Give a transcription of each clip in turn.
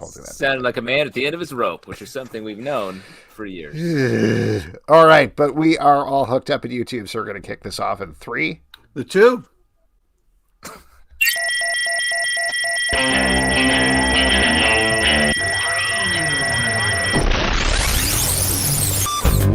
holding that. Sounded like a man at the end of his rope, which is something we've known for years. All right, but we are all hooked up at YouTube, so we're going to kick this off in 3, The 2.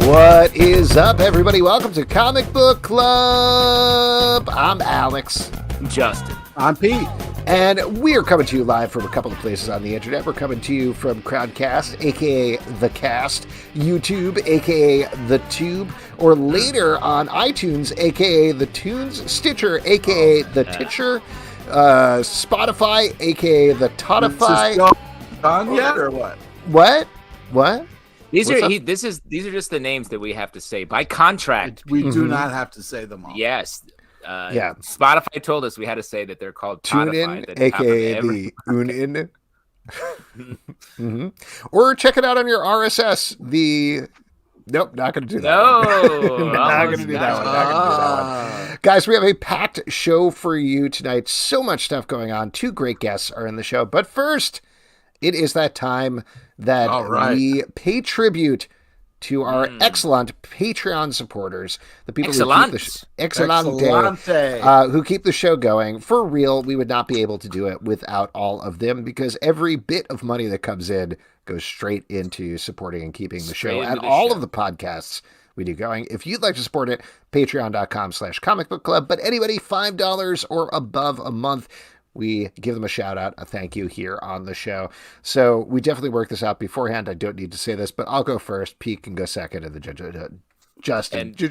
What is up, everybody? Welcome to Comic Book Club. I'm Alex. Justin. I'm Pete. And we are coming to you live from a couple of places on the internet. We're coming to you from Crowdcast, a.k.a. The Cast, YouTube, a.k.a. The Tube, or later on iTunes, a.k.a. The Tunes, Stitcher, a.k.a. The Titcher, Spotify, a.k.a. The Totify. Done yet or what? What? These are just the names that we have to say by contract. We do not have to say them all. Yes. Yeah. Spotify told us we had to say that they're called TuneIn, aka the UNIN. Or check it out on your RSS. Nope, not going to do that. No, not going to do that one. Guys, we have a packed show for you tonight. So much stuff going on. 2 great guests are in the show. But first, it is that time that we pay tribute to our excellent Patreon supporters, the people who keep the show going. For real, we would not be able to do it without all of them, because every bit of money that comes in goes straight into supporting and keeping the show and all of the podcasts we do going. If you'd like to support it, patreon.com/comicbookclub. But anybody $5 or above a month, we give them a shout out, a thank you here on the show. So we definitely worked this out beforehand. I don't need to say this, but I'll go first. Pete can go second, and then Justin. Are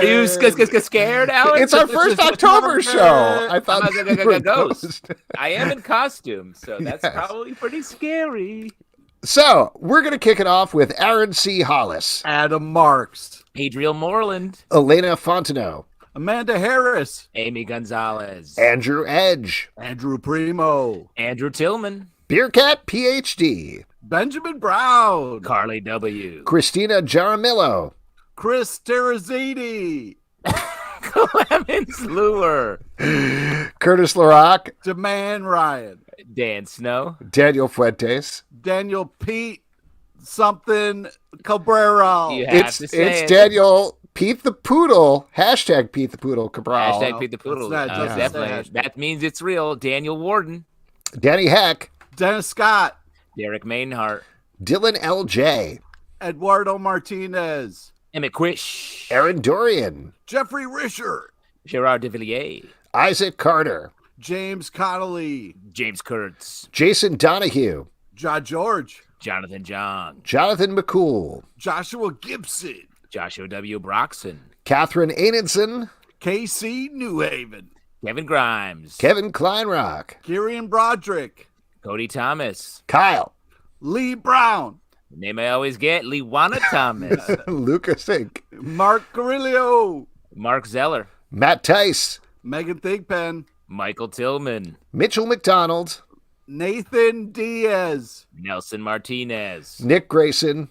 you scared, Alex? It's our first October show. I thought I am in costume, so that's probably pretty scary. So we're going to kick it off with Aaron C. Hollis, Adam Marks, Adriel Moreland, Elena Fontenot, Amanda Harris, Amy Gonzalez, Andrew Edge, Andrew Primo, Andrew Tillman, Beercat PhD, Benjamin Brown, Carly W, Christina Jaramillo, Chris Terrazini, Clemens Lure, Curtis LaRock, Demand Ryan, Dan Snow, Daniel Fuentes, Daniel Pete something Cabrera. It's Daniel Pete the Poodle, hashtag Pete the Poodle Cabral. Hashtag Pete the Poodle. Definitely. That means it's real. Daniel Warden. Danny Heck. Dennis Scott. Derek Mainhart. Dylan L.J. Eduardo Martinez. Emmett Quish. Aaron Dorian. Jeffrey Risher. Gerard de Villiers. Isaac Carter. James Connolly. James Kurtz. Jason Donahue. John George. Jonathan John. Jonathan McCool. Joshua Gibson. Joshua W. Broxson. Catherine Einenson. KC Newhaven. Kevin Grimes. Kevin Kleinrock. Kieran Broderick. Cody Thomas. Kyle. Lee Brown. The name I always get, Leewana Thomas. Lucas Inc. Mark Carrillo. Mark Zeller. Matt Tice. Megan Thigpen. Michael Tillman. Mitchell McDonald. Nathan Diaz. Nelson Martinez. Nick Grayson.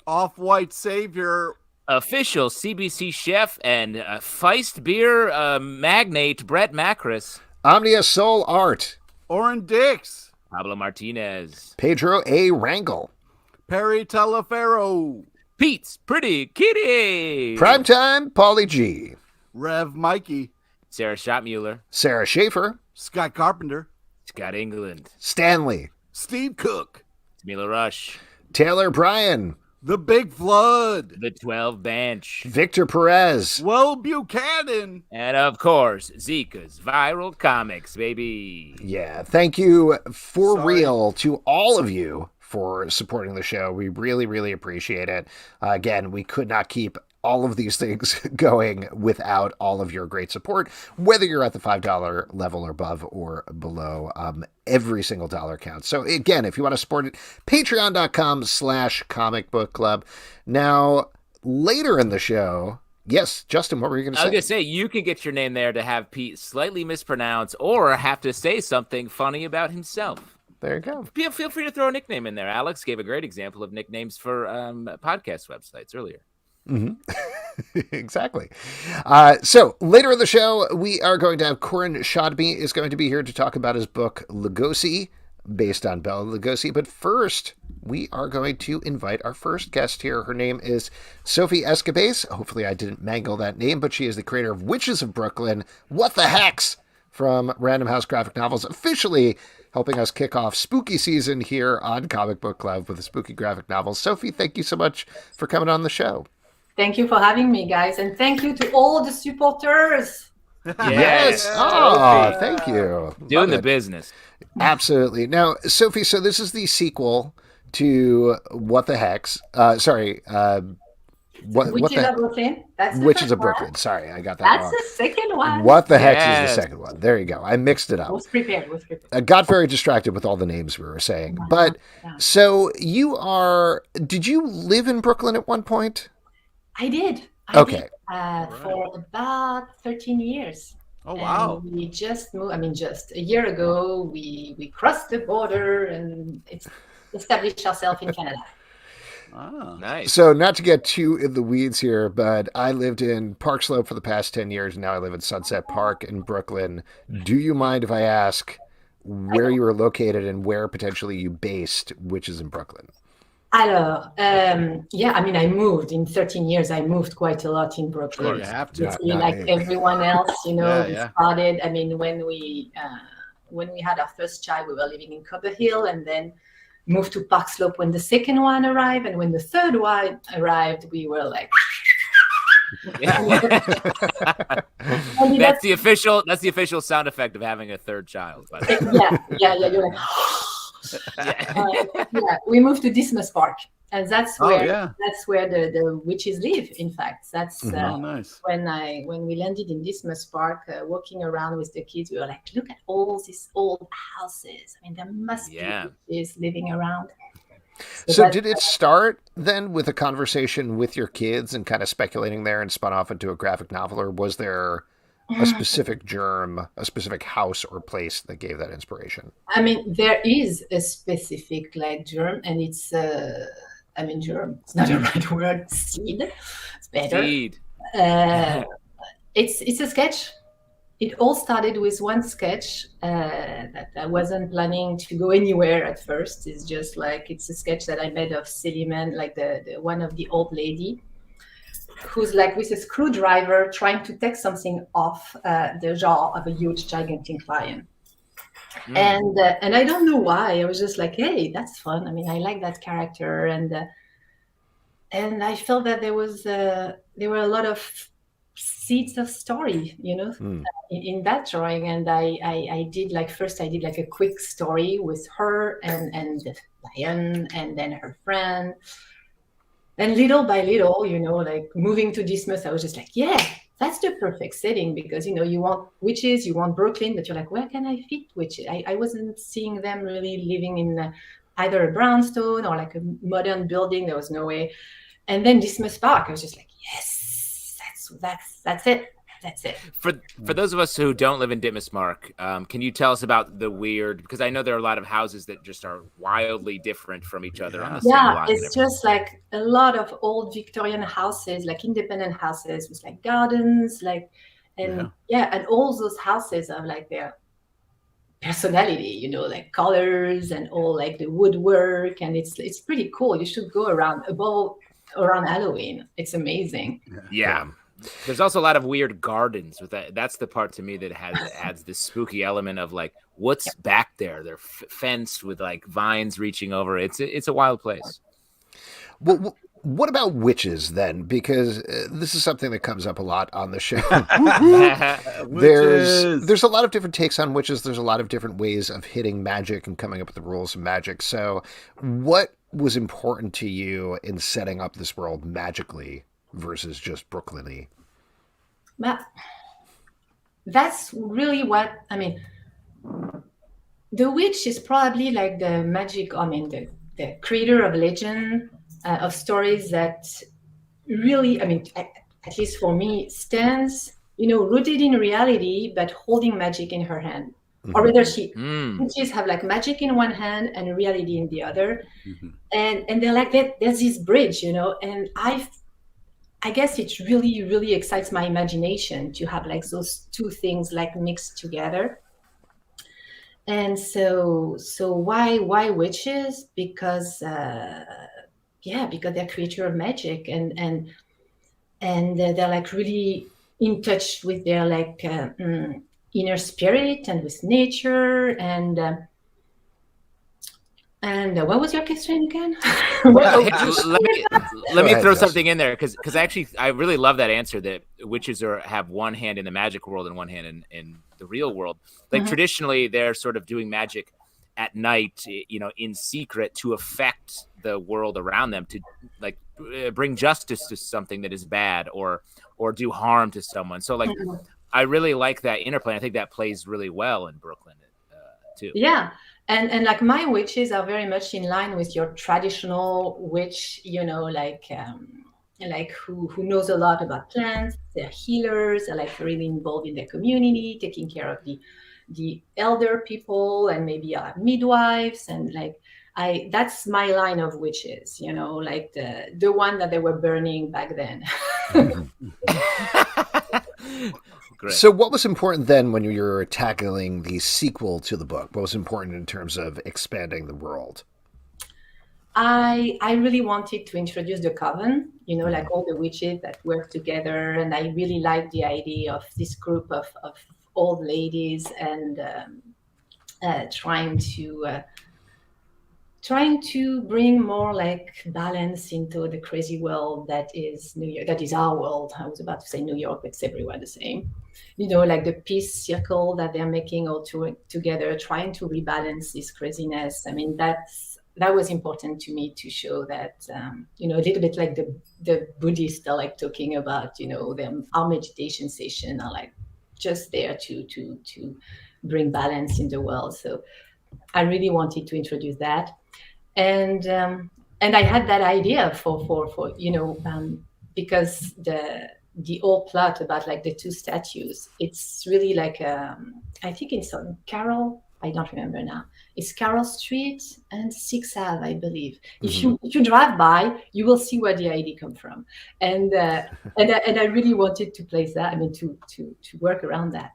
Off-White Savior. Official CBC chef and Feist beer magnate Brett Macris. Omnia Soul Art. Oren Dix. Pablo Martinez. Pedro A. Rangel. Perry Talaferro. Pete's Pretty Kitty. Primetime Paulie G. Rev Mikey. Sarah Schottmuller. Sarah Schaefer. Scott Carpenter. Scott England. Stanley. Steve Cook. Tamila Rush. Taylor Bryan. The Big Flood. The 12 Bench. Victor Perez. Will Buchanan. And of course, Zika's Viral Comics, baby. Yeah, thank you for real to all of you for supporting the show. We really, really appreciate it. Again, we could not keep all of these things going without all of your great support, whether you're at the $5 level or above or below. Every single dollar counts. So again, if you want to support it, patreon.com/comicbookclub. Now, later in the show, yes, Justin, what were you going to say? I was going to say, you can get your name there to have Pete slightly mispronounce or have to say something funny about himself. There you go. Feel free to throw a nickname in there. Alex gave a great example of nicknames for podcast websites earlier. Mm-hmm. Exactly. So later in the show, we are going to have Koren Shadmi is going to be here to talk about his book Lugosi. based on Bela Lugosi. But first, we are going to invite our first guest here. Her name is Sophie Escabasse. Hopefully I didn't mangle that name, but she is the creator of Witches of Brooklyn, What the Hex, from Random House Graphic Novels, officially helping us kick off spooky season here on Comic Book Club with the spooky graphic novels. Sophie, thank you so much for coming on the show. Thank you for having me, guys. And thank you to all the supporters. Yes. Oh, thank you. Doing the business. Absolutely. Now, Sophie, so this is the sequel to What the Hex. Witches of Brooklyn. That's the Witches first of Brooklyn. one. Sorry, I got that That's wrong. the second one. What the Hex is the second one. There you go. I mixed it up. Was prepared. I got very distracted with all the names we were saying. But so did you live in Brooklyn at one point? I did. Okay. For about 13 years. Oh, wow. And we just moved, just a year ago, we crossed the border and established ourselves in Canada. Ah. Nice. So not to get too in the weeds here, but I lived in Park Slope for the past 10 years, and now I live in Sunset Park in Brooklyn. Do you mind if I ask where you were located and where potentially you based Witches in Brooklyn? Alors, I moved in 13 years. I moved quite a lot in Brooklyn. Sure, you have to. Like everyone else, we Yeah. started. When we had our first child, we were living in Copper Hill, and then moved to Park Slope when the second one arrived, and when the third one arrived, we were like. That's the official sound effect of having a third child. By the way. Yeah. You're like. We moved to Dismas Park, and that's where the witches live. In fact, that's nice. When we landed in Dismas Park, walking around with the kids, we were like, look at all these old houses. There must be witches living around. So did it start then with a conversation with your kids and kind of speculating there and spun off into a graphic novel, or was there a specific germ, a specific house or place that gave that inspiration? There is a specific germ, and it's germ. It's not the right word. Seed. It's better. Seed. It's a sketch. It all started with one sketch that I wasn't planning to go anywhere at first. It's just it's a sketch that I made of Silly Man, the one of the old lady, who's with a screwdriver trying to take something off the jaw of a huge, gigantic lion. And I don't know why. I was just like, hey, that's fun. I like that character. And I felt that there were a lot of seeds of story, in that drawing. And I did first I did a quick story with her and the lion and then her friend. And little by little, moving to Dismas, I was just like, yeah, that's the perfect setting because, you want witches, you want Brooklyn, but you're like, where can I fit witches? I wasn't seeing them really living in either a brownstone or a modern building. There was no way. And then Dismas Park, I was just like, yes, that's it. That's it. For those of us who don't live in Dismas Park, can you tell us about the weird? Because I know there are a lot of houses that just are wildly different from each other on the same block. Yeah, it's just a lot of old Victorian houses, independent houses with gardens, and all those houses have their personality, colors and all the woodwork, and it's pretty cool. You should go around Halloween. It's amazing. Yeah. There's also a lot of weird gardens with that. That's the part to me that adds this spooky element of what's back there. They're fenced with vines reaching over. It's a wild place. Well, what about witches then? Because this is something that comes up a lot on the show. There's a lot of different takes on witches. There's a lot of different ways of hitting magic and coming up with the rules of magic. So what was important to you in setting up this world magically versus just Brooklyn-y? But that's really what the witch is probably the magic. The creator of legend, of stories that really, at least for me, stands, rooted in reality, but holding magic in her hand. Mm-hmm. Or rather, witches have magic in one hand and reality in the other, and they're there's this bridge, and I guess it really, really excites my imagination to have those two things mixed together. And so why witches? Because because they're creature of magic, and they're like really in touch with their like inner spirit and with nature. And what was your question again? Let me throw something in there, because actually I really love that answer, that witches have one hand in the magic world and one hand in the real world. Like traditionally, they're sort of doing magic at night, in secret, to affect the world around them, to like bring justice to something that is bad, or do harm to someone. So like, I really like that interplay. I think that plays really well in Brooklyn too. Yeah. And like my witches are very much in line with your traditional witch, like who knows a lot about plants. They're healers. They're like really involved in their community, taking care of the elder people, and maybe midwives, and like that's my line of witches, like the one that they were burning back then. Great. So what was important then when you were tackling the sequel to the book? What was important in terms of expanding the world? I really wanted to introduce the coven, like all the witches that work together. And I really liked the idea of this group of old ladies, and trying to bring more like balance into the crazy world that is New York, that is our world. I was about to say New York, but it's everywhere the same. Like the peace circle that they're making all together, trying to rebalance this craziness. I mean, that was important to me, to show that, a little bit like the Buddhists are like talking about, our meditation session are like just there to bring balance in the world. So I really wanted to introduce that. And I had that idea for because the whole plot about like the two statues, it's really like I think it's on Carroll, I don't remember now. It's Carroll Street and 6th Ave, I believe. If you drive by, you will see where the idea come from, and I really wanted to place that. I mean, to work around that.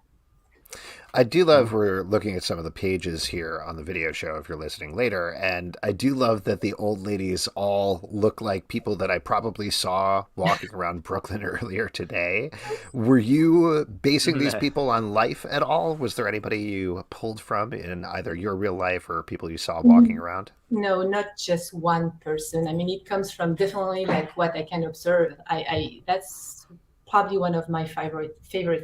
I do love, we're looking at some of the pages here on the video show if you're listening later, and I do love that the old ladies all look like people that I probably saw walking around Brooklyn earlier today. Were you basing these people on life at all? Was there anybody you pulled from in either your real life or people you saw walking around? No, not just one person. I mean, it comes from definitely like what I can observe. I that's probably one of my favorite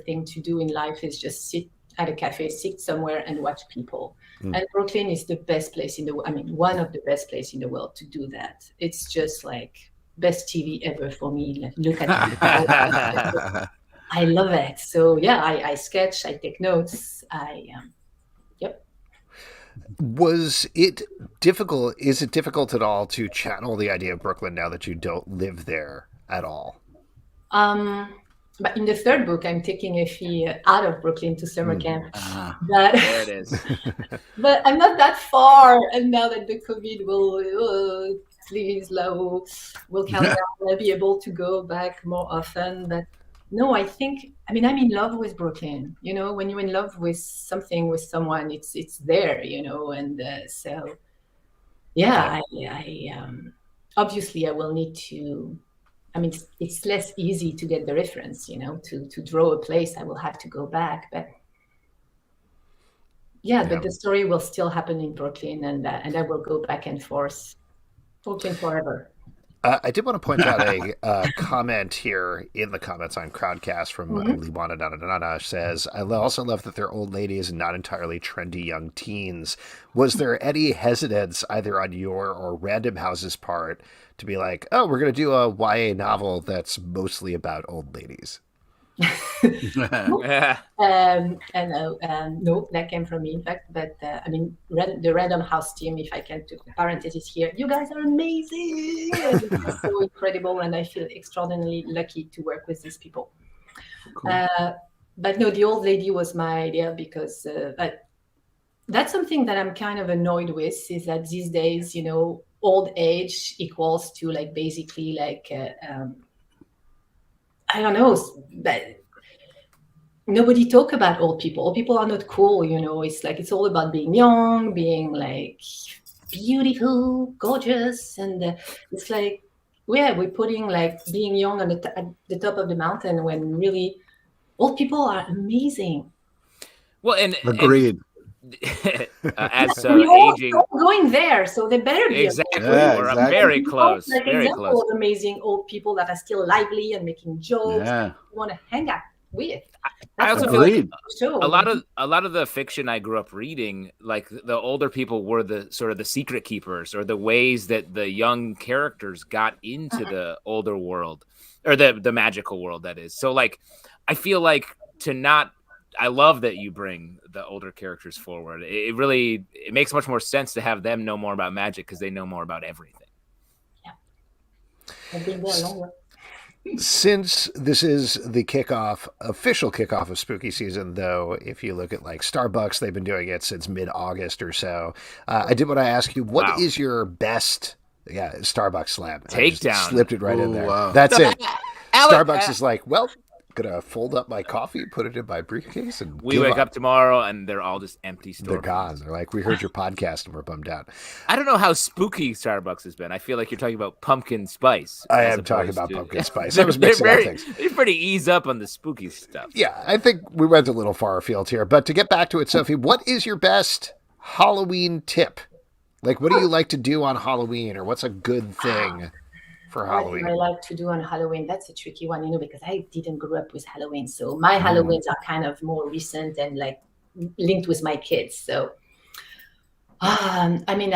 thing to do in life, is just sit at a cafe, sit somewhere and watch people. And Brooklyn is the best place one of the best places in the world to do that. It's just like best TV ever for me. Like, look at it. I love it. So yeah, I sketch, I take notes. Yep. Was it difficult? Is it difficult at all to channel the idea of Brooklyn now that you don't live there at all? But in the third book, I'm taking Effie out of Brooklyn to summer camp. There it is. But I'm not that far. And now that the COVID will please will calm down, I'll be able to go back more often. But no, I'm in love with Brooklyn. When you're in love with something, with someone, it's there. And so yeah, I obviously I will need to. I mean, it's less easy to get the reference, to draw a place. I will have to go back, but but the story will still happen in Brooklyn, and I will go back and forth, Brooklyn forever. I did want to point out a comment here in the comments on Crowdcast from Liwana Nananana says, I also love that they're old ladies and not entirely trendy young teens. Was there any hesitance either on your or Random House's part to be like, oh, we're going to do a YA novel that's mostly about old ladies? No, that came from me, in fact. But the Random House team, if I can do parentheses here, you guys are amazing. It's so incredible, and I feel extraordinarily lucky to work with these people. Cool. But no, the old lady was my idea, because that's something that I'm kind of annoyed with, is that these days, old age equals to like basically like I don't know, but nobody talk about old people. Old people are not cool, It's like it's all about being young, being like beautiful, gorgeous, and it's like, we're putting like being young at the top of the mountain when really old people are amazing. Well, and agreed. As we're aging, all going there, so they better be exactly. Yeah, We're exactly. very close. Like Very example close. of amazing old people that are still lively and making jokes. Yeah. You want to hang out with. I also feel Agreed. like a lot of the fiction I grew up reading, like the older people were the sort of the secret keepers, or the ways that the young characters got into the older world, or the magical world, that is. So like, I feel like I love that you bring the older characters forward. It makes much more sense to have them know more about magic because they know more about everything. Yeah. I've been there longer. Since this is the official kickoff of spooky season, though, if you look at like Starbucks, they've been doing it since mid-August or so. I did want to ask you, what is your best Starbucks slam? Takedown. Slipped it right in there. Wow. That's it. Starbucks is like, well, gonna fold up my coffee, put it in my briefcase, and we wake up tomorrow and they're all just empty stores. They're gone. They're like, we heard your podcast and we're bummed out. I don't know how spooky Starbucks has been. I feel like you're talking about pumpkin spice. I am talking about pumpkin spice. I was mixing up things. They're pretty ease up on the spooky stuff. Yeah, I think we went a little far afield here. But to get back to it, Sophie, what is your best Halloween tip? Like, what do you like to do on Halloween, or what's a good thing for Halloween? What do I like to do on Halloween? That's a tricky one, because I didn't grow up with Halloween. So my Halloweens are kind of more recent and like linked with my kids. So, I mean,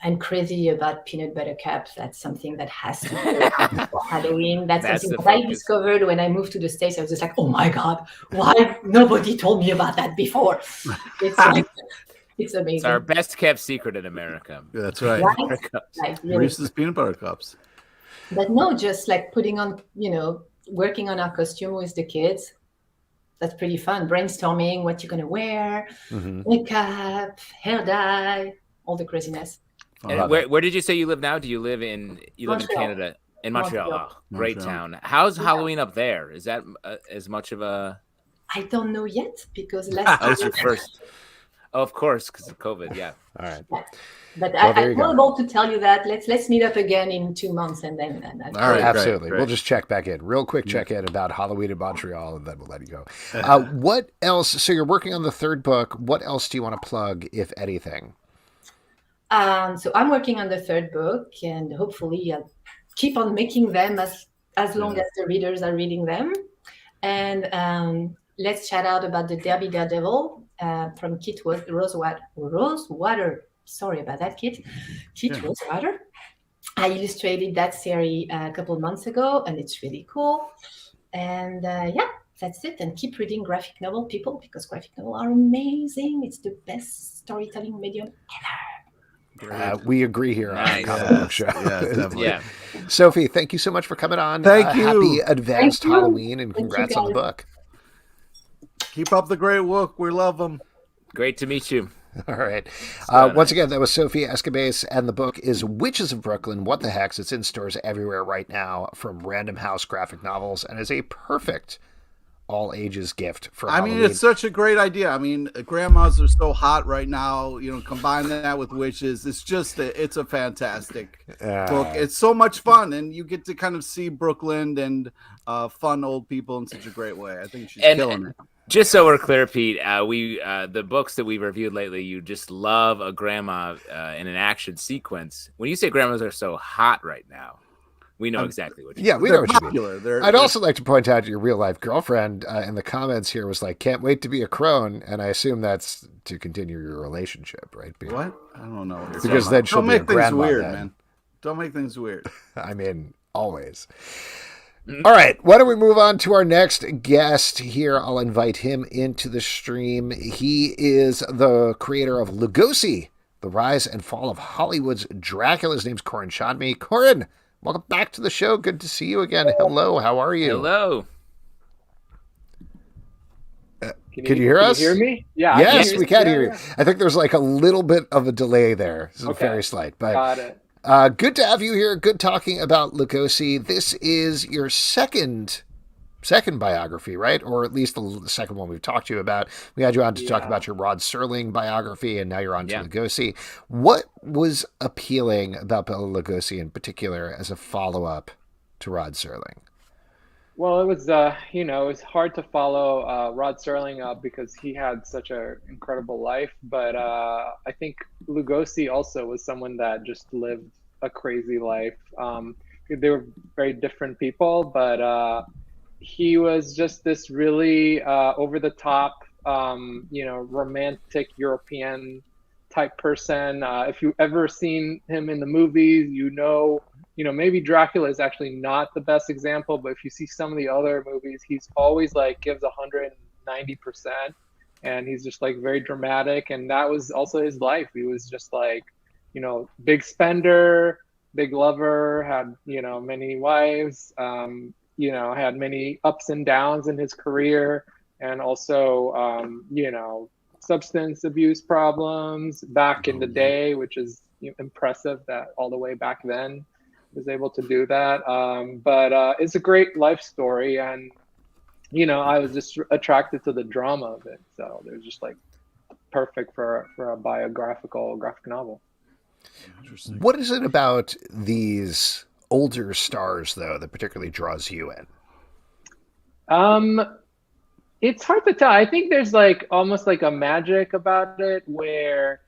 I'm crazy about peanut butter cups. That's something that has to be for Halloween. That's something that I discovered when I moved to the States. I was just like, oh my God, why nobody told me about that before? It's like, it's amazing. It's our best kept secret in America. Yeah, that's right. Like, really. Reese's peanut butter cups. But no, just like putting on, working on our costume with the kids. That's pretty fun. Brainstorming what you're going to wear, makeup, hair dye, all the craziness. And where did you say you live now? Do you live in Canada? In Montreal. Oh, great town. How's Halloween up there? Is that as much of a... I don't know yet because last that was your first... Oh, of course, because of COVID. Yeah. All right. Yeah. But I'm not able to tell you that. Let's meet up again in 2 months and then. All right, absolutely. Great. We'll just check back in. Real quick check in about Halloween in Montreal, and then we'll let you go. What else? So you're working on the third book. What else do you want to plug, if anything? So I'm working on the third book, and hopefully I'll keep on making them as long as the readers are reading them. And let's chat out about the Derby Daredevil. From Kit Rosewater. Sorry about that, Kit. Rosewater. I illustrated that series a couple of months ago, and it's really cool. And that's it. And keep reading graphic novel, people, because graphic novels are amazing. It's the best storytelling medium ever. We agree here on the Comic Book Show. Yeah, definitely. Yeah. Sophie, thank you so much for coming on. Thank you. Happy advanced Halloween, and congrats on the book. Keep up the great work. We love them. Great to meet you. All right. Once again, that was Sophie Escabasse, and the book is Witches of Brooklyn, What the Hex? It's in stores everywhere right now from Random House Graphic Novels, and is a perfect all-ages gift for Halloween. I mean, it's such a great idea. I mean, grandmas are so hot right now. Combine that with witches. It's just, it's a fantastic book. It's so much fun, and you get to kind of see Brooklyn and fun old people in such a great way. I think she's killing it. Just so we're clear, Pete, the books that we've reviewed lately, you just love a grandma in an action sequence. When you say grandmas are so hot right now, we know exactly what you mean. Yeah, we know what you mean. I'd also like to point out your real-life girlfriend in the comments here was like, can't wait to be a crone, and I assume that's to continue your relationship, right, Pete? What? I don't know. Because then she'll be a grandma. Don't make things weird, man. Don't make things weird. I mean, always. All right, why don't we move on to our next guest here? I'll invite him into the stream. He is the creator of Lugosi, The Rise and Fall of Hollywood's Dracula. His name's Koren Shadmi. Koren, welcome back to the show. Good to see you again. Hello, how are you? Hello. Can you hear us? Can you hear me? Yeah. Yes, we can hear you. I think there's like a little bit of a delay there. It's very slight. But got it. Good to have you here. Good talking about Lugosi. This is your second second biography, right? Or at least the second one we've talked to you about. We had you on to talk about your Rod Serling biography, and now you're on to Lugosi. What was appealing about Bela Lugosi in particular as a follow-up to Rod Serling? Well, it was, it was hard to follow Rod Serling up because he had such an incredible life. But I think Lugosi also was someone that just lived a crazy life. They were very different people, but he was just this really over-the-top, romantic European type person. If you've ever seen him in the movies, maybe Dracula is actually not the best example, but if you see some of the other movies, he's always like gives 190%, and he's just like very dramatic. And that was also his life. He was just like, big spender, big lover, had, many wives, had many ups and downs in his career, and also, substance abuse problems back in the day, which is impressive that all the way back then was able to do that. But it's a great life story, and I was just attracted to the drama of it, so they're just like perfect for a graphic novel. Interesting. What is it about these older stars though that particularly draws you in? It's hard to tell. I think there's like almost like a magic about it where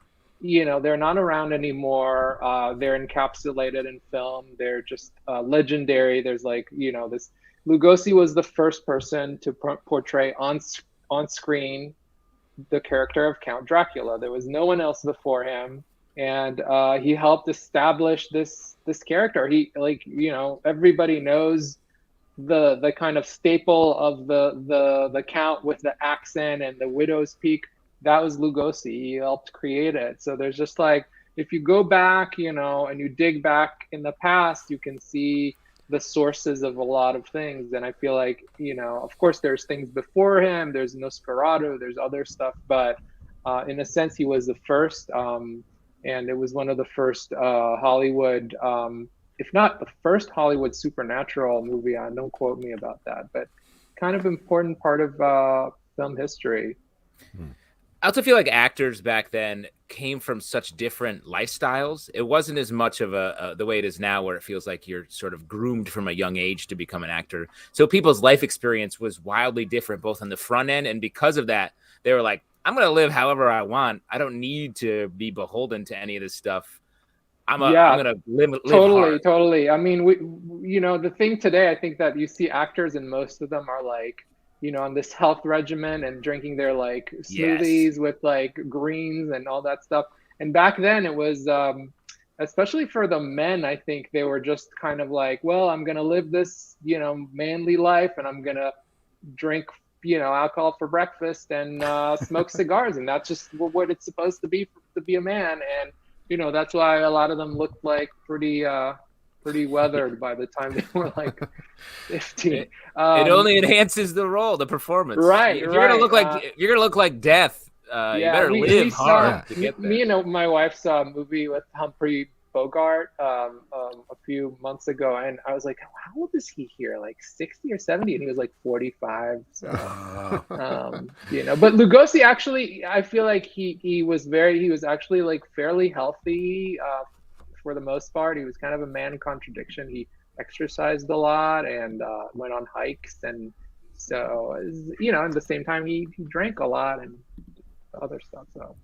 they're not around anymore. They're encapsulated in film. They're just legendary. There's like, this Lugosi was the first person to portray on screen the character of Count Dracula. There was no one else before him, and he helped establish this character. He everybody knows the kind of staple of the Count with the accent and the widow's peak. That was Lugosi. He helped create it. So there's just like, if you go back, and you dig back in the past, you can see the sources of a lot of things. And I feel like, of course there's things before him, there's Nosferatu, there's other stuff, but in a sense he was the first, and it was one of the first Hollywood, if not the first Hollywood supernatural movie. Don't quote me about that, but kind of important part of film history. I also feel like actors back then came from such different lifestyles. It wasn't as much of the way it is now, where it feels like you're sort of groomed from a young age to become an actor. So people's life experience was wildly different, both on the front end. And because of that, they were like, I'm going to live however I want. I don't need to be beholden to any of this stuff. I'm going to live hard. Totally. I mean, the thing today, I think that you see actors, and most of them are like, on this health regimen and drinking their like smoothies with like greens and all that stuff. And back then it was, especially for the men, I think they were just kind of like, well, I'm going to live this, manly life, and I'm going to drink, alcohol for breakfast and smoke cigars. And that's just what it's supposed to be a man. And, that's why a lot of them looked like pretty weathered by the time they were like 15. It only enhances the role, the performance. Right. If you're gonna look like death, you better live hard. To get there. Me and my wife saw a movie with Humphrey Bogart a few months ago, and I was like, how old is he here? Like 60 or 70? And he was like 45. So, but Lugosi actually, I feel like he was actually like fairly healthy for the most part. He was kind of a man in contradiction. He exercised a lot and went on hikes, and so at the same time he drank a lot and other stuff. So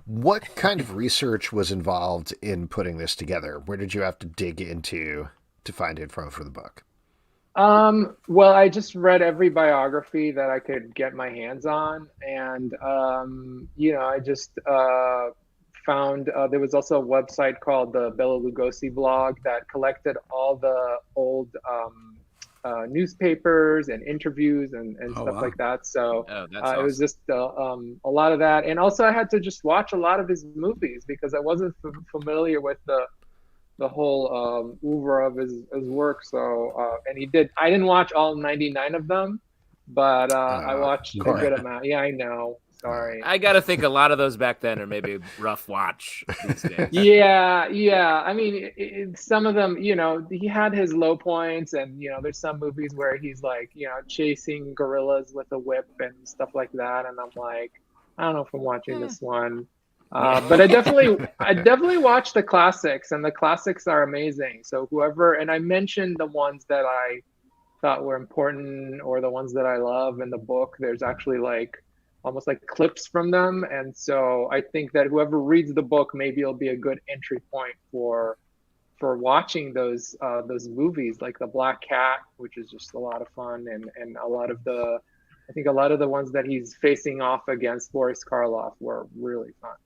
what kind of research was involved in putting this together? Where did you have to dig into to find info for the book? Well, I just read every biography that I could get my hands on, and I just found there was also a website called the Bela Lugosi blog that collected all the old newspapers and interviews and stuff like that. So awesome. It was just a lot of that. And also I had to just watch a lot of his movies because I wasn't familiar with the whole oeuvre of his work. So and I didn't watch all 99 of them, but I watched a good amount. Yeah, I know. Sorry. I got to think a lot of those back then are maybe rough watch these days. Yeah. I mean, some of them, he had his low points, and there's some movies where he's like, chasing gorillas with a whip and stuff like that, and I'm like, I don't know if I'm watching this one. But I definitely watch the classics, and the classics are amazing. So and I mentioned the ones that I thought were important or the ones that I love in the book. There's actually almost like clips from them, and so I think that whoever reads the book, maybe it'll be a good entry point for watching those movies, like The Black Cat, which is just a lot of fun, and a lot of the ones that he's facing off against Boris Karloff were really fun.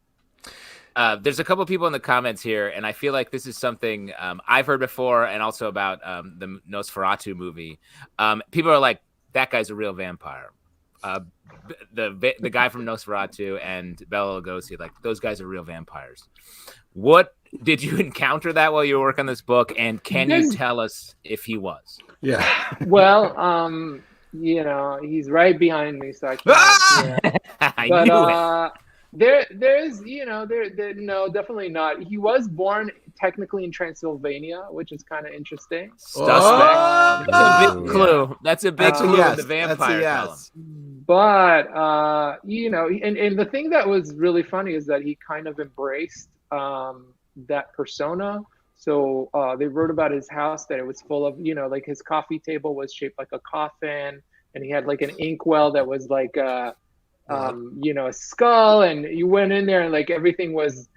There's a couple people in the comments here, and I feel like this is something I've heard before, and also about the Nosferatu movie. People are like, that guy's a real vampire. The guy from Nosferatu and Bela Lugosi, like, those guys are real vampires. What did you encounter that while you were working on this book, and can you tell us if he was? Yeah. Well, he's right behind me, so I can't. I knew it. There's no, definitely not. He was born technically in Transylvania, which is kind of interesting. Suspect. That's a big clue. That's a big clue in the vampire column. But and the thing that was really funny is that he kind of embraced that persona. So they wrote about his house that it was full of, like his coffee table was shaped like a coffin, and he had like an inkwell that was like a skull, and you went in there and like everything was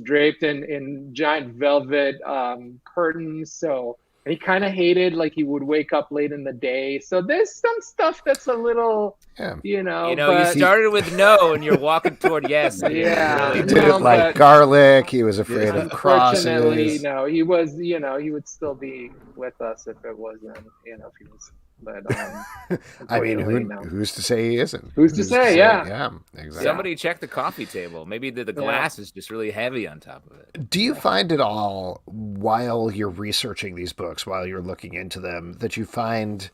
draped in giant velvet curtains. So he kind of hated, like, he would wake up late in the day. So there's some stuff that's a little, you started with no, and you're walking toward yes. Yeah, he didn't like garlic. He was afraid of crosses. Unfortunately, he was, he would still be with us if it wasn't, if he was. But I mean, who's to say he isn't? Who's to say? Yeah, exactly. Somebody check the coffee table. Maybe the glass is just really heavy on top of it. Do you find it all, while you're researching these books, while you're looking into them, that you find,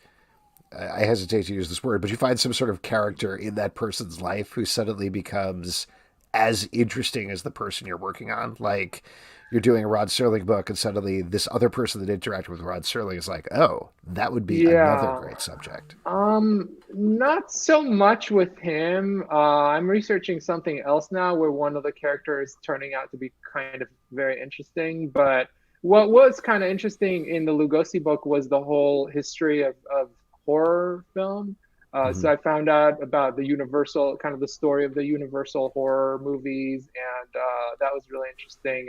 I hesitate to use this word, but you find some sort of character in that person's life who suddenly becomes as interesting as the person you're working on? Like, you're doing a Rod Serling book, and suddenly this other person that interacted with Rod Serling is like, oh, that would be another great subject. Not so much with him. I'm researching something else now where one of the characters is turning out to be kind of very interesting. But what was kind of interesting in the Lugosi book was the whole history of horror film. So I found out about the Universal, kind of the story of the Universal horror movies, and that was really interesting.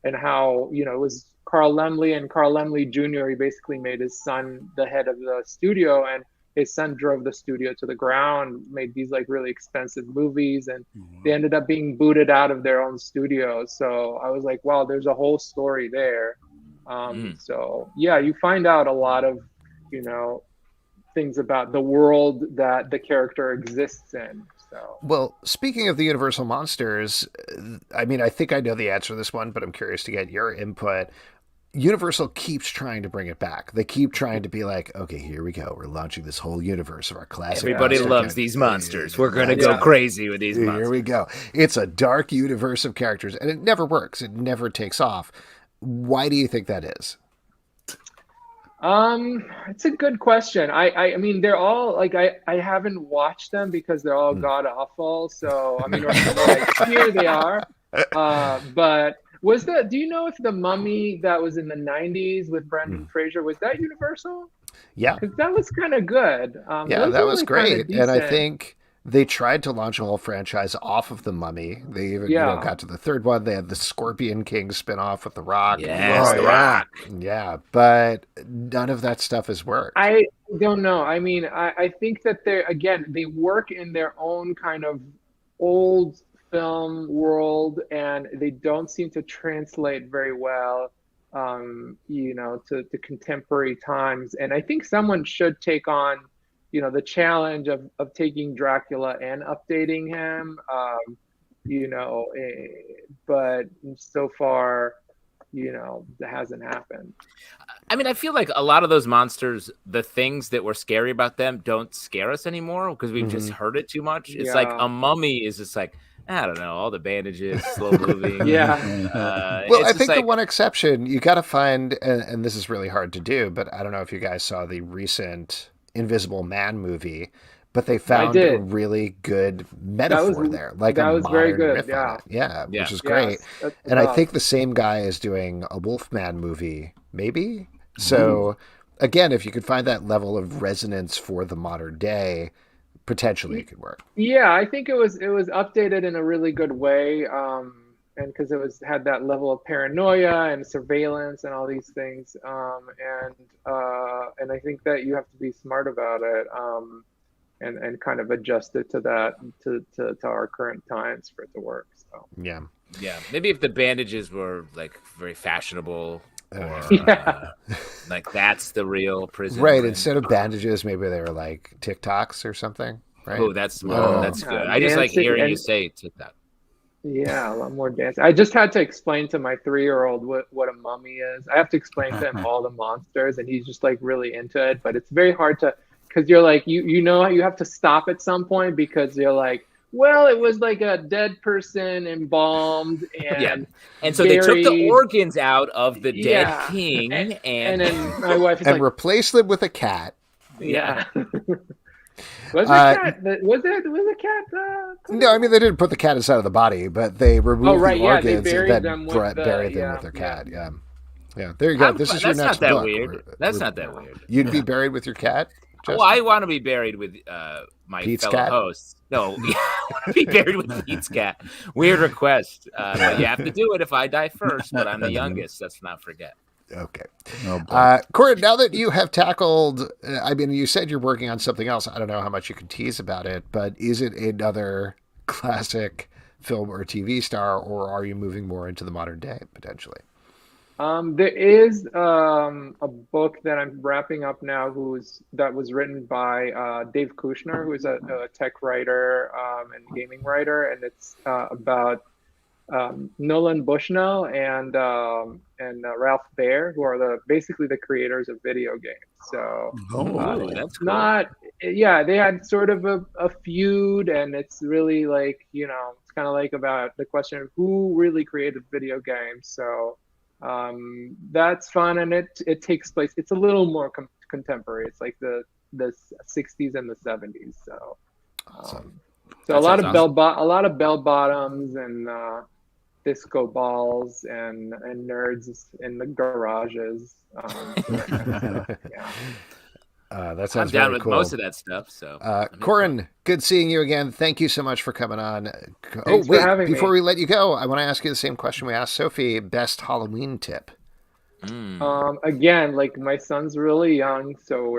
And how, it was Carl Laemmle, and Carl Laemmle Jr., he basically made his son the head of the studio, and his son drove the studio to the ground, made these like really expensive movies, and they ended up being booted out of their own studio. So I was like, wow, there's a whole story there. So yeah, you find out a lot of, things about the world that the character exists in. So. Well, speaking of the Universal monsters, I mean, I think I know the answer to this one, but I'm curious to get your input. Universal keeps trying to bring it back. They keep trying to be like, okay, here we go. We're launching this whole universe of our classic. Everybody loves these monsters. We're going to go crazy with these monsters. Here we go. It's a dark universe of characters, and it never works. It never takes off. Why do you think that is? It's a good question. I mean, they're all like, I haven't watched them because they're all god awful. So I mean, here they are. But do you know if the Mummy that was in the 90s with Brendan Fraser, was that Universal? Yeah, because that was kind of good. That was great. And I think they tried to launch a whole franchise off of the Mummy. They even got to the third one. They had the Scorpion King spinoff with The Rock. Yes, The Rock. Yeah, but none of that stuff has worked. I don't know. I mean, I think that they work in their own kind of old film world, and they don't seem to translate very well, to contemporary times. And I think someone should take on the challenge of taking Dracula and updating him, but so far, that hasn't happened. I mean, I feel like a lot of those monsters, the things that were scary about them don't scare us anymore because we've just heard it too much. It's like a mummy is just like, I don't know, all the bandages, slow moving. Well, I think the one exception you got to find, and this is really hard to do, but I don't know if you guys saw the recent Invisible Man movie, but they found a really good metaphor there, like that a was modern very good. riff on it. Which is great. And I think the same guy is doing a Wolfman movie, maybe. So again, if you could find that level of resonance for the modern day, potentially it could work. Yeah, I think it was updated in a really good way, and because it had that level of paranoia and surveillance and all these things, and I think that you have to be smart about it, and kind of adjust it to that to our current times for it to work. So yeah, maybe if the bandages were like very fashionable. Or like that's the real prison, right? Instead of bandages, maybe they were like TikToks or something, right? Oh, that's good. I just like hearing you say TikTok. Yeah, a lot more dancing. I just had to explain to my 3-year-old what a mummy is. I have to explain to him all the monsters, and he's just like really into it. But it's very hard to, because you're like you have to stop at some point because you're like, well, it was like a dead person embalmed and so buried. They took the organs out of the dead king and then my wife is and replaced them with a cat. Yeah. Was the cat? No, I mean they didn't put the cat inside of the body, but they removed the organs and then buried them with their cat. Yeah. There you go. This is your next book. That's not that weird. That's not that weird. You'd be buried with your cat? Justin? Well, I want to be buried with my Pete's fellow cat? hosts. No, I want to be buried with Pete's cat. Weird request. But you have to do it if I die first, but I'm the youngest. Let's not forget. Okay. Koren, now that you have tackled, I mean, you said you're working on something else. I don't know how much you can tease about it, but is it another classic film or TV star, or are you moving more into the modern day potentially? There is a book that I'm wrapping up now that was written by Dave Kushner, who is a tech writer and gaming writer, and it's about Nolan Bushnell and Ralph Baer, who are basically the creators of video games. So that's cool. They had sort of a feud, and it's really like, it's kind of like about the question of who really created video games. So that's fun, and it takes place. It's a little more contemporary. It's like the 60s and the 70s. So, awesome. So a lot of bell bottoms and disco balls and nerds in the garages. That sounds I'm down very with cool. most of that stuff. So, Koren, good seeing you again. Thank you so much for coming on. Thanks for having me. Before we let you go, I want to ask you the same question we asked Sophie. Best Halloween tip? Again, like my son's really young, so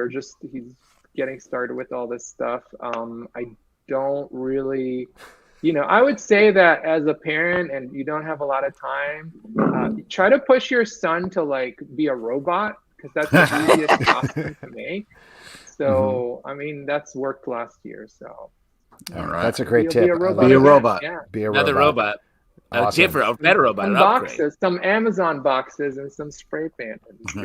he's getting started with all this stuff. I don't really, I would say that as a parent and you don't have a lot of time, try to push your son to like be a robot, because that's the easiest costume to make. So, I mean, that's worked last year. So, all right, that's a great tip. Be a robot. Yeah. Be a another robot. Awesome. A better robot. Some boxes, some Amazon boxes, and some spray paint.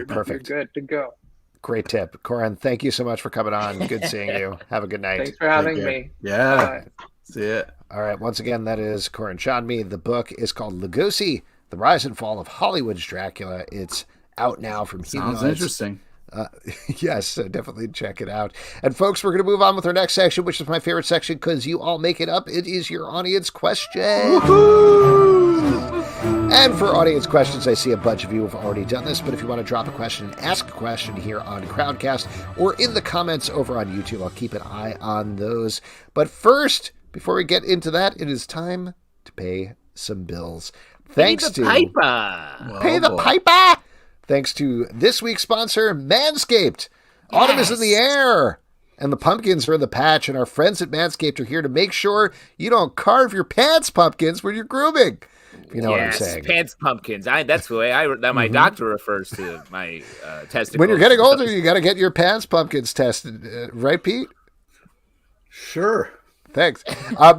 Perfect. You're good to go. Great tip. Koren, thank you so much for coming on. Good seeing you. Have a good night. Thanks for having me. Yeah. Bye. See it. All right. Once again, that is Koren Shadmi. The book is called Lugosi, The Rise and Fall of Hollywood's Dracula. It's out now from Sounds interesting. Yes, definitely check it out. And folks, we're going to move on with our next section, which is my favorite section because you all make it up. It is your audience question. And for audience questions, I see a bunch of you have already done this, but if you want to drop a question and ask a question here on Crowdcast or in the comments over on YouTube, I'll keep an eye on those. But first, before we get into that, it is time to pay some bills. Thanks to Pay the piper. Pay the piper. Thanks to this week's sponsor, Manscaped. Autumn is in the air, and the pumpkins are in the patch, and our friends at Manscaped are here to make sure you don't carve your pants pumpkins when you're grooming. If you know what I'm saying. Pants pumpkins. That's the way my doctor refers to my testicles. When you're getting older, you got to get your pants pumpkins tested. Right, Pete? Sure. Thanks.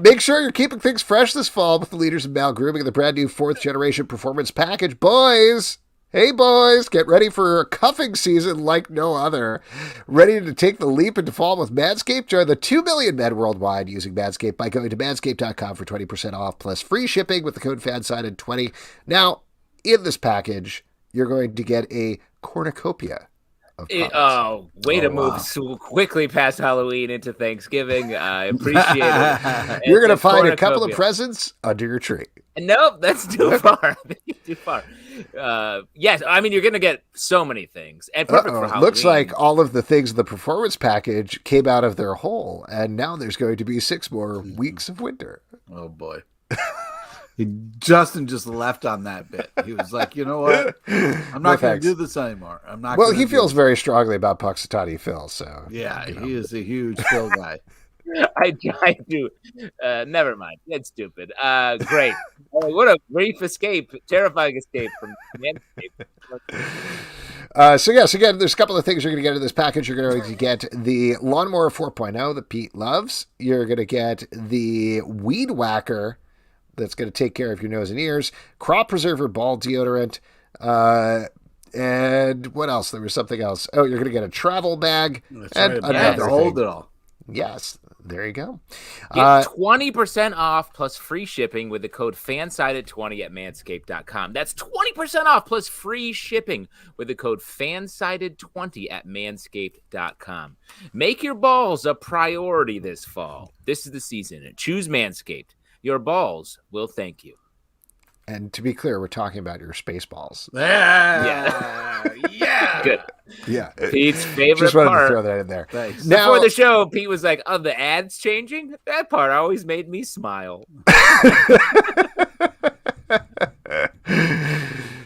Make sure you're keeping things fresh this fall with the leaders in male grooming and the brand new 4th generation performance package. Boys! Hey, boys, get ready for cuffing season like no other. Ready to take the leap into fall with Manscaped? Join the 2 million men worldwide using Manscaped by going to manscaped.com for 20% off plus free shipping with the code FANSIDED20. Now, in this package, you're going to get a cornucopia of products. Way to move so quickly past Halloween into Thanksgiving. I appreciate it. You're going to find a couple of presents under your tree. Nope, that's too far. Too far. Yes, I mean, you're going to get so many things. And perfect for Halloween. Looks like all of the things in the performance package came out of their hole, and now there's going to be 6 more weeks of winter. Oh, boy. Justin just left on that bit. He was like, you know what? I'm not going to do this anymore. I'm not. Well, he feels very strongly about Puxatawny Phil, so. Yeah, he is a huge Phil guy. I do. Never mind. That's stupid. Great. What a brief escape. Terrifying escape from Manscaped. So yes, again, there's a couple of things you're going to get in this package. You're going to get the Lawnmower 4.0 that Pete loves. You're going to get the Weed Whacker that's going to take care of your nose and ears, Crop Preserver ball deodorant, and what else? There was something else. Oh, you're going to get a travel bag. That's and right. another Hold it all. Yes, there you go. Get 20% off plus free shipping with the code FANSIDED20 at manscaped.com. That's 20% off plus free shipping with the code FANSIDED20 at manscaped.com. Make your balls a priority this fall. This is the season. Choose Manscaped. Your balls will thank you. And to be clear, we're talking about your space balls. Yeah. Good. Yeah. Pete's favorite Just wanted part. to throw that in there. Thanks. Now, Before the show, Pete was like, "Oh, the ads changing? That part always made me smile."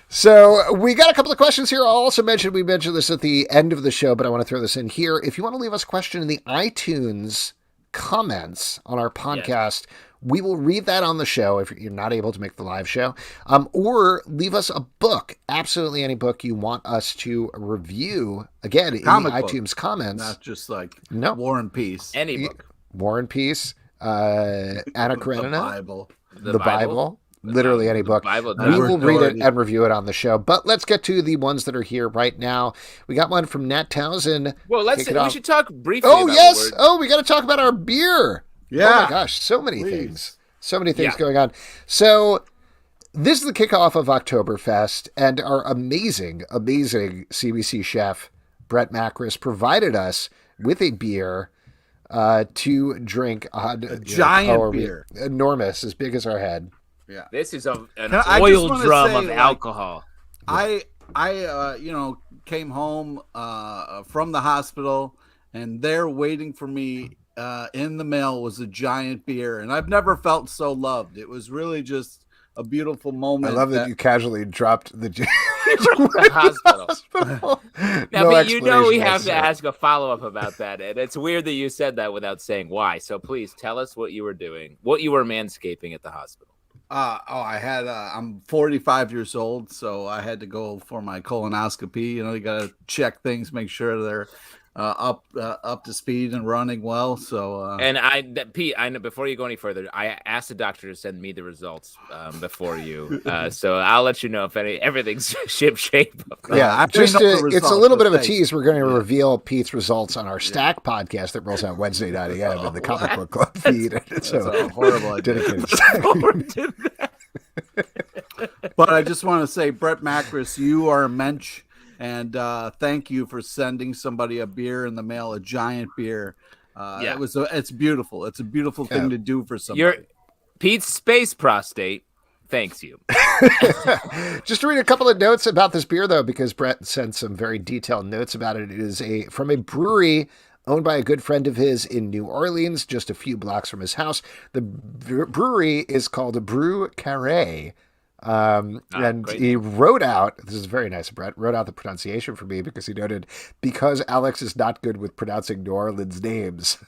So we got a couple of questions here. I'll also mention, we mentioned this at the end of the show, but I want to throw this in here. If you want to leave us a question in the iTunes comments on our podcast, we will read that on the show if you're not able to make the live show, or leave us a book, absolutely any book you want us to review. Again, in the iTunes comments. Not just like War and Peace. Any book. War and Peace, Anna Karenina. The Bible. Literally any book. We will read it and review it on the show. But let's get to the ones that are here right now. We got one from Nat Townsend. Well, we should talk briefly about yes. We got to talk about our beer. Yeah. Oh my gosh, so many things. So many things going on. So this is the kickoff of Oktoberfest, and our amazing, amazing CBC chef, Brett Macris, provided us with a beer to drink on a giant beer. Enormous, as big as our head. Yeah. This is an oil drum of alcohol. I came home from the hospital, and there waiting for me in the mail was a giant beer, and I've never felt so loved. It was really just a beautiful moment. I love that you casually dropped the hospital. Now, but we have to ask a follow-up about that, and it's weird that you said that without saying why. So please tell us what you were doing, what you were manscaping at the hospital. I'm 45 years old, so I had to go for my colonoscopy. You got to check things, make sure they're up to speed and running well. So Pete, I know before you go any further, I asked the doctor to send me the results before you. So I'll let you know if everything's ship shape. Yeah, it's a little bit of a tease. We're going to reveal Pete's results on our Stack podcast that rolls out Wednesday night again in the Comic Book Club feed. That's a horrible dedicated. But I just want to say, Brett Macris, you are a mensch. And thank you for sending somebody a beer in the mail, a giant beer. It's beautiful. It's a beautiful thing to do for somebody. Pete's space prostate thanks you. Just to read a couple of notes about this beer, though, because Brett sent some very detailed notes about it. It is from a brewery owned by a good friend of his in New Orleans, just a few blocks from his house. The brewery is called Brew Carré. He wrote out, this is very nice, Brett, wrote out the pronunciation for me because he noted, because Alex is not good with pronouncing New Orleans names,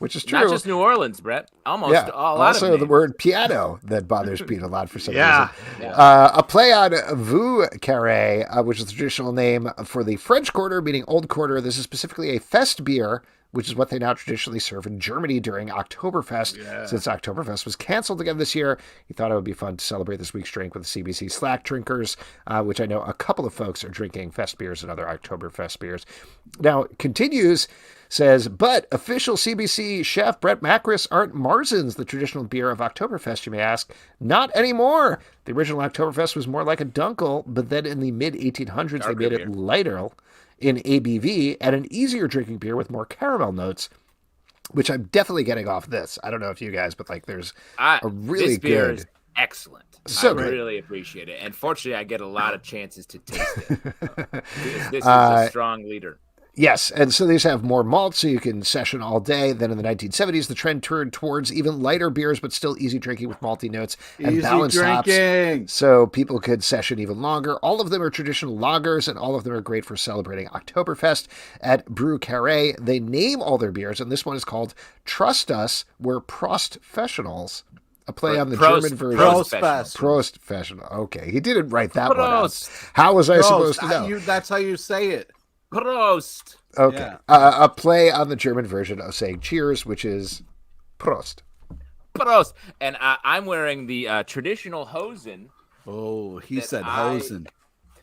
which is true. Not just New Orleans, Brett. Almost all also of the word piano that bothers Pete a lot for some reason. Yeah. A play on Vous Carré, which is the traditional name for the French Quarter, meaning Old Quarter. This is specifically a fest beer which is what they now traditionally serve in Germany during Oktoberfest. Since Oktoberfest was canceled again this year, he thought it would be fun to celebrate this week's drink with the CBC Slack drinkers, which I know a couple of folks are drinking fest beers and other Oktoberfest beers. Now, it continues, says, but official CBC chef Brett Macris aren't Marzens, the traditional beer of Oktoberfest, you may ask. Not anymore. The original Oktoberfest was more like a Dunkel, but then in the mid-1800s, they made it lighter in ABV and an easier drinking beer with more caramel notes, which I'm definitely getting off this. I don't know if you guys, but like there's a really this beer good... is excellent. So I great. Really appreciate it. And fortunately, I get a lot of chances to taste it. This is a strong leader. Yes, and so these have more malt, so you can session all day. Then in the 1970s, the trend turned towards even lighter beers, but still easy drinking with malty notes and balanced hops, so people could session even longer. All of them are traditional lagers, and all of them are great for celebrating Oktoberfest. At Brew Carré, they name all their beers, and this one is called Trust Us, we're Prostfessionals. A play on the German version. Prostfessional. Okay, he didn't write that one out. How was I supposed to know? That's how you say it. Prost. Okay. Yeah. A play on the German version of saying cheers, which is Prost. Prost. And I'm wearing the traditional Hosen. Oh, he said Hosen.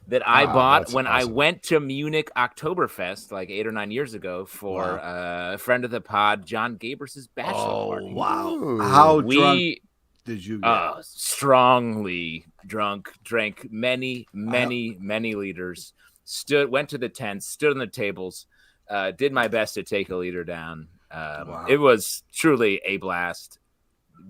That I bought when I went to Munich Oktoberfest like 8 or 9 years ago for a friend of the pod, John Gabers' bachelor party. Wow. Ooh. How drunk did you get? Strongly drunk, drank many liters. Went to the tents, stood on the tables, did my best to take a liter down. It was truly a blast.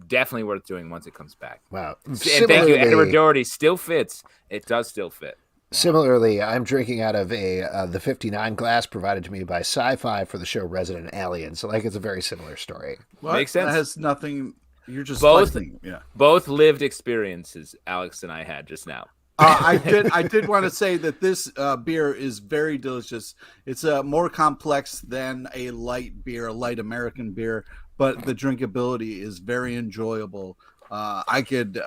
Definitely worth doing once it comes back. Wow. And thank you, Edward Doherty. Still fits. It does still fit. Similarly, I'm drinking out of the 59 glass provided to me by Sci-Fi for the show Resident Alien. So like it's a very similar story. Well, makes sense. That has nothing. You're just both lived experiences Alex and I had just now. I did want to say that this beer is very delicious. It's more complex than a light beer, a light American beer, but the drinkability is very enjoyable. I could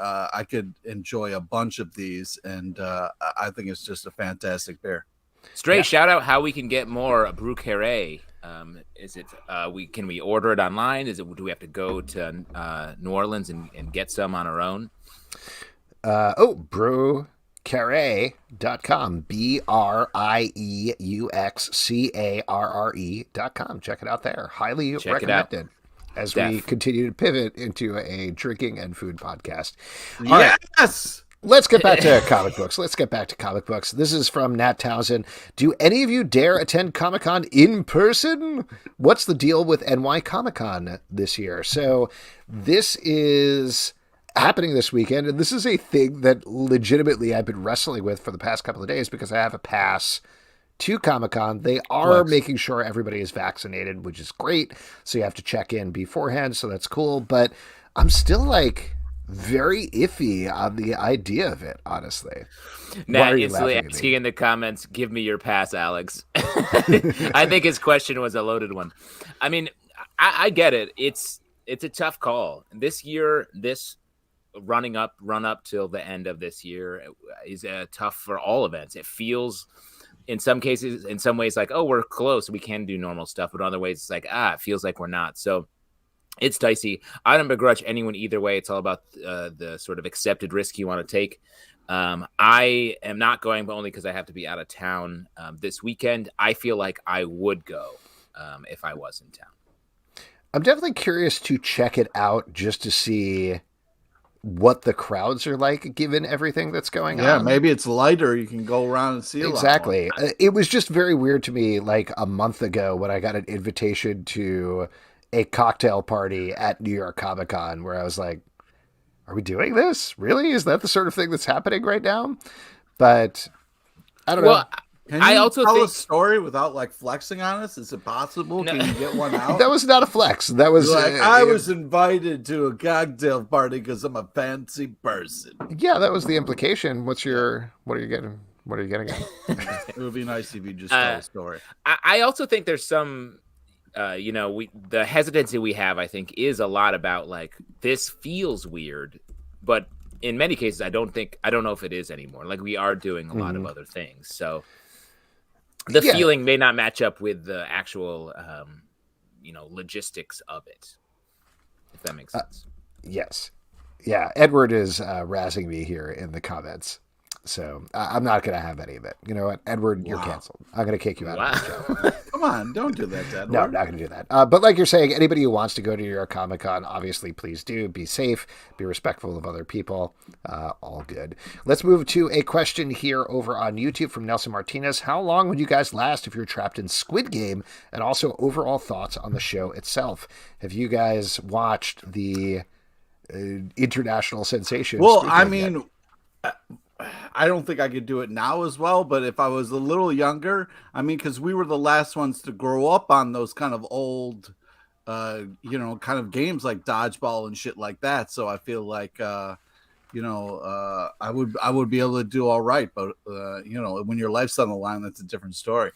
enjoy a bunch of these, and I think it's just a fantastic beer. Shout out how we can get more Brew Carré. Is it can we order it online? Do we have to go to New Orleans and get some on our own? Brew Carré.com, BRIEUXCARRE.com. Check it out there. Highly recommended as we continue to pivot into a drinking and food podcast. All right. Let's get back to comic books. This is from Nat Townsend. Do any of you dare attend Comic-Con in person? What's the deal with NY Comic-Con this year? So this is happening this weekend, and this is a thing that legitimately I've been wrestling with for the past couple of days because I have a pass to Comic-Con. They are making sure everybody is vaccinated, which is great, so you have to check in beforehand, so that's cool, but I'm still like very iffy on the idea of it, honestly. Nat instantly asking in the comments, give me your pass, Alex. I think his question was a loaded one. I mean, I get it. It's a tough call. This year, run up till the end of this year is tough for all events. It feels in some cases, in some ways like, oh, we're close, we can do normal stuff, but in other ways it's like, it feels like we're not. So it's dicey. I don't begrudge anyone either way. It's all about the sort of accepted risk you want to take. I am not going, but only because I have to be out of town this weekend. I feel like I would go if I was in town. I'm definitely curious to check it out just to see what the crowds are like given everything that's going on. Yeah, maybe it's lighter. You can go around and see exactly. It was just very weird to me like a month ago when I got an invitation to a cocktail party at New York Comic Con where I was like, are we doing this? Really? Is that the sort of thing that's happening right now? But I don't know. Can you tell a story without like flexing on us? Is it possible? No. Can you get one out? That was not a flex. That was like I was invited to a cocktail party because I'm a fancy person. Yeah, that was the implication. What are you getting? What are you getting at? It would be nice if you just tell a story. I also think there's some, the hesitancy we have, I think, is a lot about like this feels weird, but in many cases, I don't know if it is anymore. Like we are doing a lot of other things, so. The feeling may not match up with the actual logistics of it. If that makes sense. Yes. Yeah. Edward is razzing me here in the comments. So I'm not going to have any of it. You know what, Edward, you're canceled. I'm going to kick you out of the show. Come on, don't do that, Edward. No, I'm not going to do that. But like you're saying, anybody who wants to go to New York Comic Con, obviously, please do. Be safe. Be respectful of other people. All good. Let's move to a question here over on YouTube from Nelson Martinez. How long would you guys last if you're trapped in Squid Game? And also overall thoughts on the show itself. Have you guys watched the international sensation? Well, Squid I Game mean... yet? I don't think I could do it now as well, but if I was a little younger, I mean, because we were the last ones to grow up on those kind of old, kind of games like dodgeball and shit like that. So I feel like, I would be able to do all right. But when your life's on the line, that's a different story.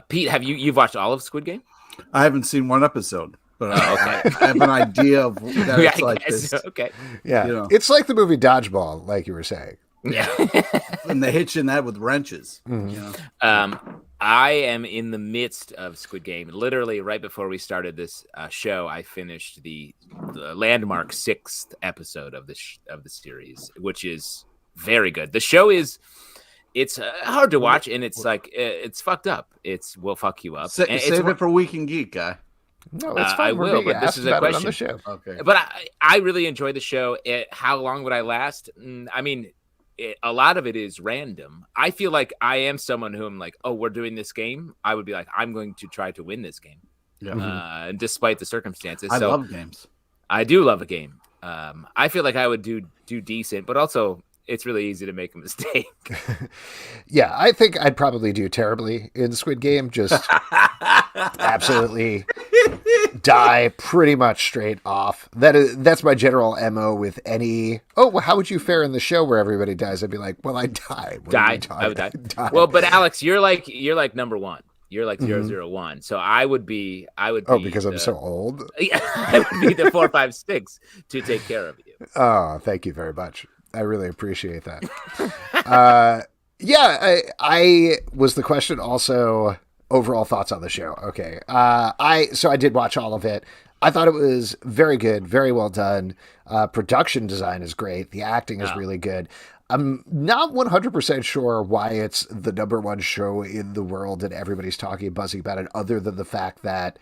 Pete, you've watched all of Squid Game? I haven't seen one episode. But I have an idea of that it's like this. Okay. Yeah. It's like the movie Dodgeball, like you were saying. Yeah. And they hit you in that with wrenches. Mm-hmm. I am in the midst of Squid Game. Literally right before we started this show, I finished the landmark 6th episode of the series, which is very good. The show it's hard to watch, and it's like it's fucked up. Will fuck you up. Save it for Week in Geek, guy. No, it's fine. I will, but this is a question on the show. Okay. But I really enjoy the show. How long would I last? I mean, a lot of it is random. I feel like I am someone who I'm like, oh, we're doing this game. I would be like, I'm going to try to win this game. Yeah. Despite the circumstances. I love games. I do love a game. I feel like I would do decent, but also it's really easy to make a mistake. Yeah, I think I'd probably do terribly in Squid Game. Just absolutely die pretty much straight off. That's my general MO with any. Oh, well, how would you fare in the show where everybody dies? I'd be like, well, I die. I would die. Well, but Alex, you're like number 1. You're like 001. So I would be. Oh, because I'm so old. Yeah, I would be the 4, 5, 6 to take care of you. Oh, thank you very much. I really appreciate that. I was the question also overall thoughts on the show. Okay. I did watch all of it. I thought it was very good, very well done. Production design is great. The acting is really good. I'm not 100% sure why it's the number 1 show in the world and everybody's talking and buzzing about it, other than the fact that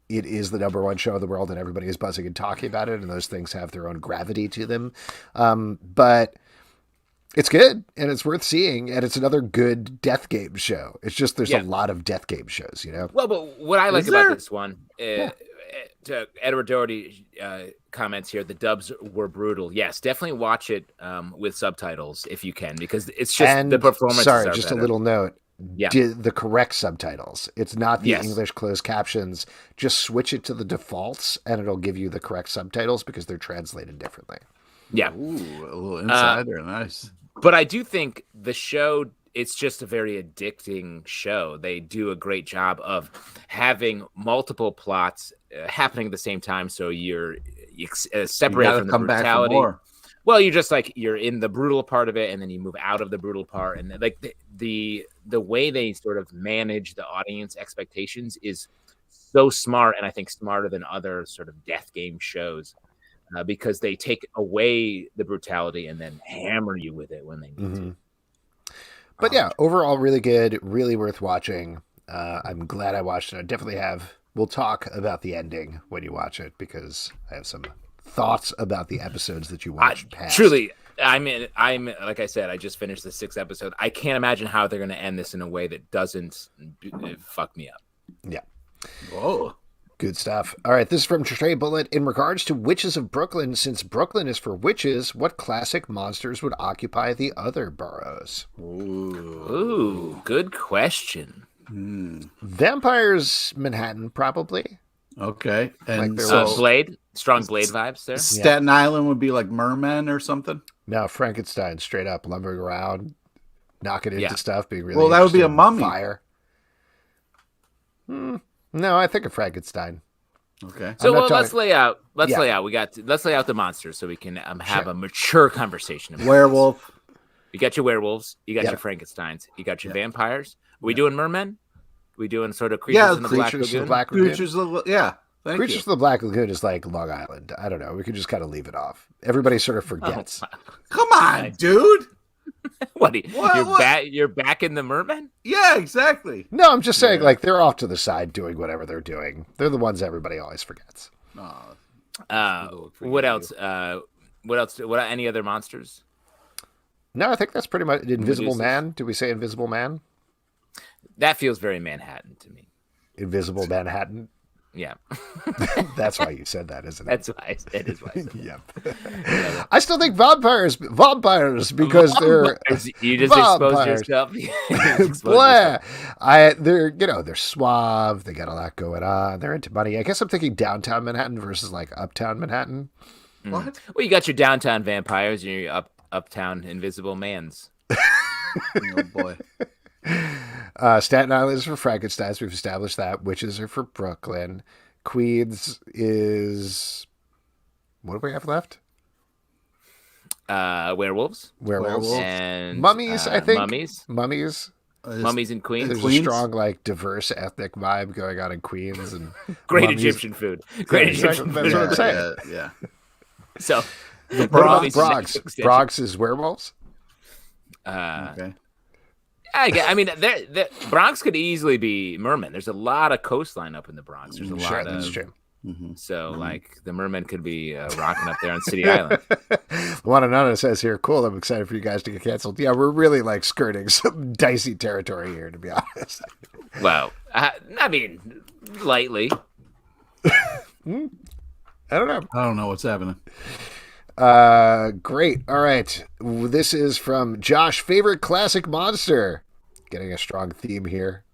it is the number 1 show in the world and everybody is buzzing and talking about it, and those things have their own gravity to them. But it's good and it's worth seeing, and it's another good death game show. It's just there's a lot of death game shows, you know? Well, but what I like about this one, to Edward Doherty comments here, the dubs were brutal. Yes, definitely watch it with subtitles if you can, because it's just the performance. Sorry, just better. A little note. Yeah. The correct subtitles. It's not the English closed captions. Just switch it to the defaults and it'll give you the correct subtitles because they're translated differently. Yeah. Ooh, a little insider. Nice. But I do think the show, it's just a very addicting show. They do a great job of having multiple plots happening at the same time. So you're separated from the brutality. Well, you're just like, you're in the brutal part of it, and then you move out of the brutal part. And like the way they sort of manage the audience expectations is so smart, and I think smarter than other sort of death game shows, because they take away the brutality and then hammer you with it when they need to. But yeah, overall, really good, really worth watching. I'm glad I watched it. I definitely have. We'll talk about the ending when you watch it, because I have some thoughts about the episodes that you watched past. Truly, I'm like I said, I just finished the 6th episode. I can't imagine how they're going to end this in a way that doesn't fuck me up. Yeah. Whoa. Good stuff. All right, this is from Trey Bullet. In regards to Witches of Brooklyn, since Brooklyn is for witches, what classic monsters would occupy the other boroughs? Ooh, good question. Vampires, Manhattan, probably. Okay. And like Blade, strong Blade vibes there. Staten Island would be like mermen or something. No, Frankenstein, straight up lumbering around, knocking into stuff, being really. Well, that would be a mummy. Fire. No, I think of Frankenstein. Okay. So let's lay out. Let's lay out the monsters so we can have a mature conversation. About Werewolf. You got your werewolves. You got your Frankensteins. You got your vampires. Are we doing mermen? We doing sort of creatures in the Black Creatures of the Lagoon? Black Lagoon. Creatures of yeah. Thank Creatures you. of the Black Lagoon is like Long Island. I don't know. We could just kind of leave it off. Everybody sort of forgets. Oh, wow. Come on, dude. What? What? You're back in the Merman? Yeah, exactly. No, I'm just saying, like, they're off to the side doing whatever they're doing. They're the ones everybody always forgets. What else? What else? What? Any other monsters? No, I think that's pretty much Invisible Medusas. Man. Did we say Invisible Man? That feels very Manhattan to me. Invisible Manhattan. Yeah. That's why you said that, isn't it? That's why that is why I said that. Yep. I still think vampires because they're you just exposed vampires. yourself. Blah. They're suave. They got a lot going on. They're into money. I guess I'm thinking downtown Manhattan versus like uptown Manhattan. What? Well, you got your downtown vampires and your uptown invisible mans. Oh boy. Staten Island is for Frankensteins. We've established that. Witches are for Brooklyn. Queens is... What do we have left? Werewolves. And mummies, I think. Mummies. Mummies in Queens. There's a strong, like, diverse ethnic vibe going on in Queens. And Great mummies. Egyptian food. Great Egyptian That's food. what I'm saying. Yeah. So, the Bronx. Bronx is werewolves? Okay. I mean, Bronx could easily be merman. There's a lot of coastline up in the Bronx. There's a lot of. That's true. So, like, the merman could be rocking up there on City Island. Juan Anana says here, cool, I'm excited for you guys to get canceled. Yeah, we're really, like, skirting some dicey territory here, to be honest. Well, I mean, lightly. I don't know. I don't know what's happening. Great. All right. This is from Josh, favorite classic monster. Getting a strong theme here.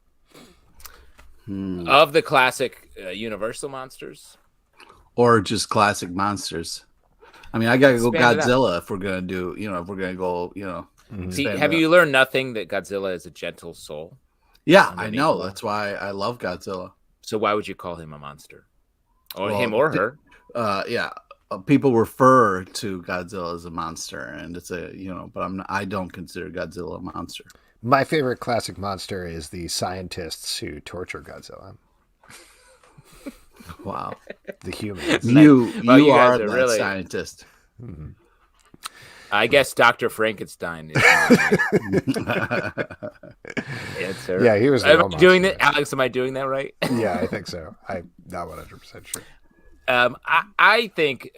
Of the classic Universal monsters? Or just classic monsters. I mean, I gotta go Expand it Godzilla if we're gonna do, if we're gonna go, See, expand have it you up. learned nothing that Godzilla is a gentle soul? Yeah, I underneath know. the- That's why I love Godzilla. So why would you call him a monster? Or Well, him or her? Yeah. People refer to Godzilla as a monster, and it's but I don't consider Godzilla a monster. My favorite classic monster is the scientists who torture Godzilla. Wow. The humans. You you are guys are that really- scientist. I guess Dr. Frankenstein is answer. Yeah, he was the Am real I doing monster. that? Alex, am I doing that right? Yeah, I think so. I'm not 100% sure. I think,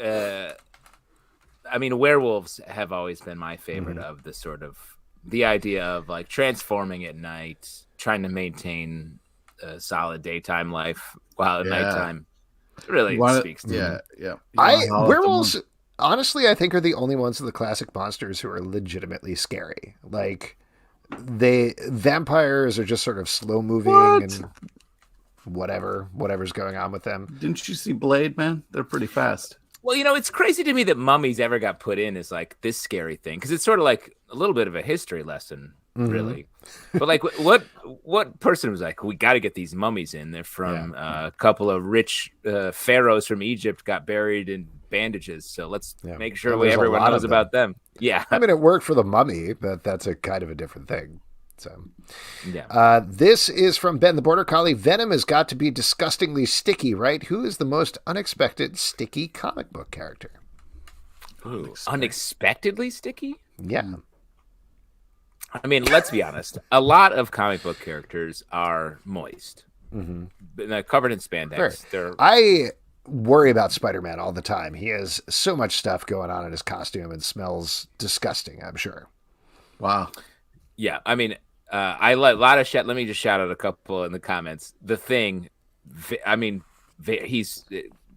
werewolves have always been my favorite of the sort of the idea of like transforming at night, trying to maintain a solid daytime life while at nighttime really speaks to me. Yeah. Werewolves, honestly, I think are the only ones of the classic monsters who are legitimately scary. Like, vampires are just sort of slow moving and whatever's going on with them. Didn't you see Blade, man? They're pretty fast. Well, it's crazy to me that mummies ever got put in as like this scary thing because it's sort of like a little bit of a history lesson, really. But like, what person was like, we got to get these mummies in? They're from a couple of rich pharaohs from Egypt got buried in bandages, so let's make sure everyone knows about them. Yeah, I mean, it worked for the mummy, but that's a kind of a different thing. So, this is from Ben the Border Collie. Venom has got to be disgustingly sticky, right? Who is the most unexpected sticky comic book character? Ooh, unexpectedly sticky? Yeah. I mean, let's be honest. A lot of comic book characters are moist, covered in spandex. I worry about Spider-Man all the time. He has so much stuff going on in his costume and smells disgusting, I'm sure. Wow. Yeah, I mean, I let a lot of let me just shout out a couple in the comments. The Thing, I mean, he's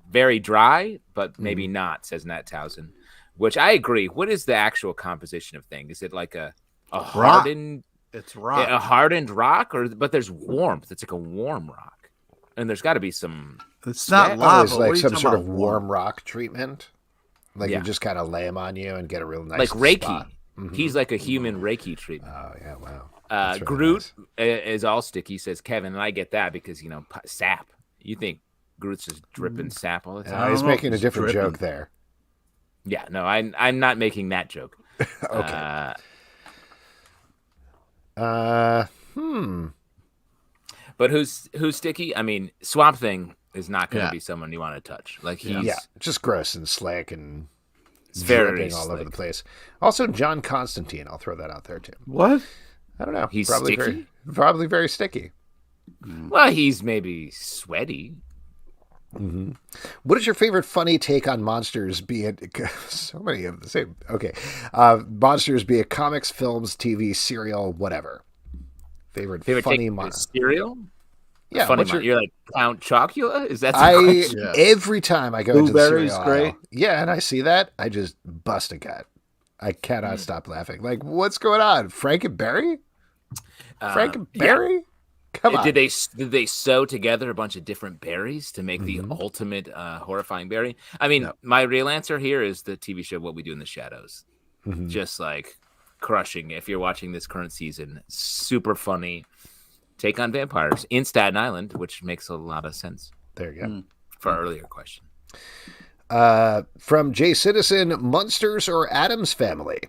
very dry, but maybe not, says Nat Towson, which I agree. What is the actual composition of Thing? Is it like a hardened? It's rock. A hardened rock, but there's warmth. It's like a warm rock, and there's got to be some. It's not lava. It's like some sort of warm rock treatment. Like you just kind of lay him on you and get a real nice like Reiki. spot. He's like a human Reiki treatment. Oh yeah, wow. Really Groot nice. is all sticky, says Kevin, and I get that because sap. You think Groot's just dripping sap all the time? He's making a different joke there. Yeah, no, I'm not making that joke. Okay. But who's sticky? I mean, Swamp Thing is not going to be someone you want to touch. Like he's just gross and slick and dripping all over the place. Also, John Constantine. I'll throw that out there too. What? I don't know. He's probably sticky? Probably very sticky. Well, he's maybe sweaty. Mm-hmm. What is your favorite funny take on monsters? Be it so many of the same. Okay, monsters, be it comics, films, TV, serial, whatever. Favorite funny monster cereal. Yeah, funny. You're like Count Chocula. Is that? Every time I go into the cereal great. Yeah, and I see that, I just bust a gut. I cannot stop laughing. Like, what's going on? Frankenberry? Frankenberry? Yeah. Come on. Did they sew together a bunch of different berries to make the ultimate horrifying berry? I mean, my real answer here is the TV show What We Do in the Shadows. Just like crushing. If you're watching this current season, super funny take on vampires in Staten Island, which makes a lot of sense. There you go. For our earlier question. From Jay Citizen, Munsters or Addams Family?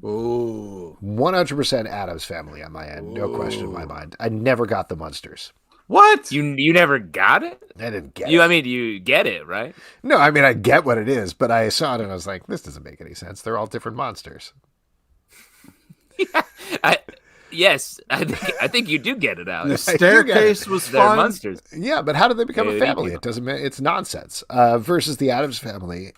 Ooh. 100% Addams Family on my end. No question in my mind. I never got the Munsters. What? You never got it? I didn't get it. I mean, you get it, right? No, I mean, I get what it is, but I saw it and I was like, this doesn't make any sense. They're all different monsters. Yes, I think you do get it, Alex. The staircase was They're fun. monsters. Yeah, but how did they become a family? It doesn't. It's nonsense. Versus the Addams Family.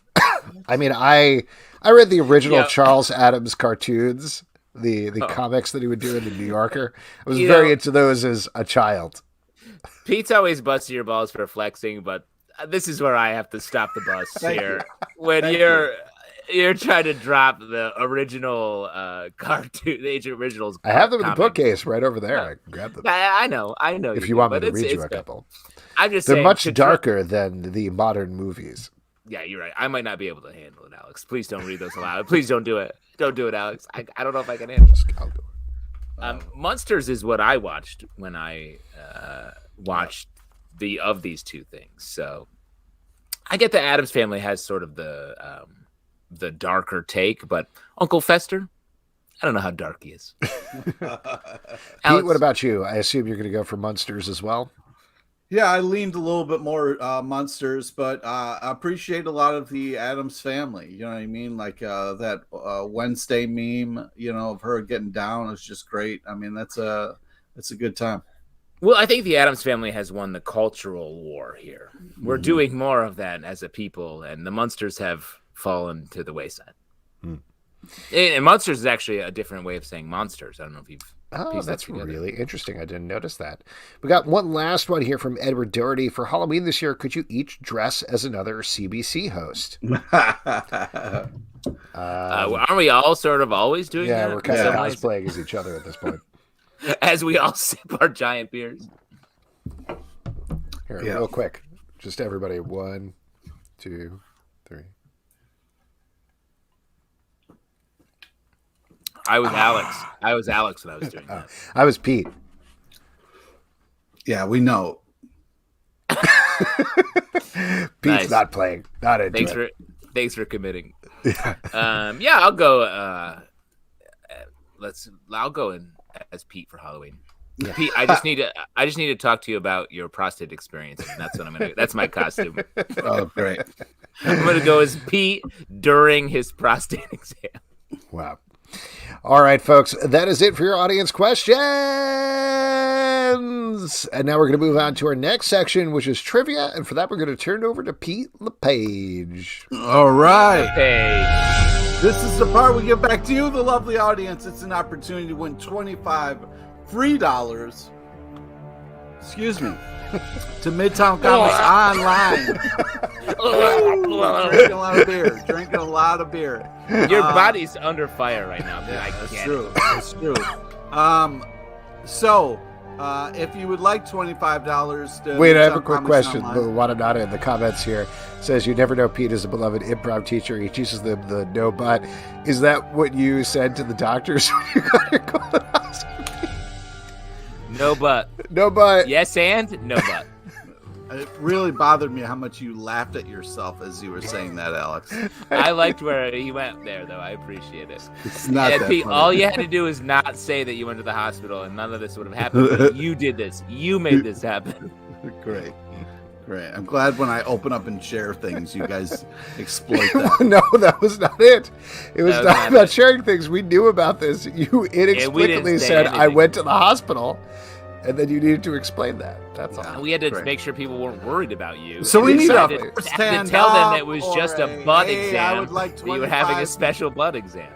I mean, I read the original Charles Addams cartoons, the comics that he would do in the New Yorker. I was very into those as a child. Pete's always busting your balls for flexing, but this is where I have to stop the bus here. When you're trying to drop the original cartoon, the Age of Originals. I have them in the bookcase right over there. I can grab them. I know. If you want me to read you a couple. I'm just They're saying, much darker than the modern movies. Yeah, you're right. I might not be able to handle it, Alex. Please don't read those aloud. Please don't do it. Don't do it, Alex. I don't know if I can handle it. I'll do it. Munsters is what I watched when I watched of these two things. So I get the Addams Family has sort of the darker take, but Uncle Fester, I don't know how dark he is. Pete, what about you? I assume you're going to go for Munsters as well? Yeah, I leaned a little bit more Munsters, but I appreciate a lot of the Addams Family. You know what I mean? Like that Wednesday meme, of her getting down is just great. I mean, that's a good time. Well, I think the Addams Family has won the cultural war here. We're doing more of that as a people, and the Munsters have fallen to the wayside. And Munsters is actually a different way of saying monsters. I don't know if you've that's really interesting. I didn't notice that. We got one last one here from Edward Doherty. For Halloween this year, could you each dress as another CBC host? Aren't we all sort of always doing that? Yeah, we're kind of cosplaying as each other at this point. As we all sip our giant beers. Here, real quick. Just everybody. 1, 2, 3. I was Alex. I was Alex when I was doing that. I was Pete. Yeah, we know. Pete's not playing. Not into it. Thanks for committing. I'll go. I'll go in as Pete for Halloween. Yeah. Pete, I just need to talk to you about your prostate experience. And that's what I'm gonna. That's my costume. Oh, great! I'm gonna go as Pete during his prostate exam. Wow. All right, folks, that is it for your audience questions. And now we're going to move on to our next section, which is trivia. And for that, we're going to turn it over to Pete LePage. All right. Hey. This is the part we give back to you, the lovely audience. It's an opportunity to win 25 free dollars. Excuse me. To Midtown Comics Online. Drinking a lot of beer. Your body's under fire right now. Yeah, that's true. That's true. So, if you would like $25 to wait, I have a quick question. Watanada in the comments here says, you never know Pete is a beloved improv teacher. He teaches them the no but. Is that what you said to the doctors when you got your colonoscopy? No but. No but. Yes and no but. It really bothered me how much you laughed at yourself as you were saying that, Alex. I liked where he went there, though. I appreciate it. It's not that Pete, funny. all you had to do is not say that you went to the hospital, and none of this would have happened. But you did this. You made this happen. Great. I'm glad when I open up and share things, you guys exploit that. No, that was not it. It was not about sharing things. We knew about this. You inexplicably said, I went to the hospital, and then you needed to explain that. That's all. We had to make sure people weren't worried about you. So we need to tell them it was just a blood exam. I would like you were having a special blood exam.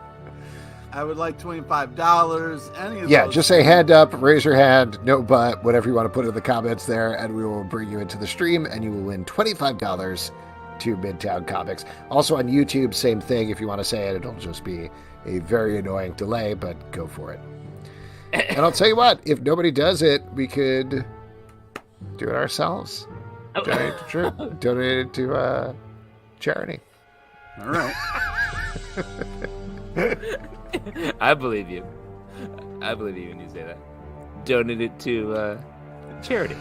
I would like $25. Any of Yeah, those just say hand up, raise your hand, no butt, whatever you want to put in the comments there, and we will bring you into the stream, and you will win $25 to Midtown Comics. Also on YouTube, same thing. If you want to say it, it'll just be a very annoying delay, but go for it. And I'll tell you what, if nobody does it, we could do it ourselves. Donate it to charity. All right. I believe you. I believe you when you say that. Donate it to charity.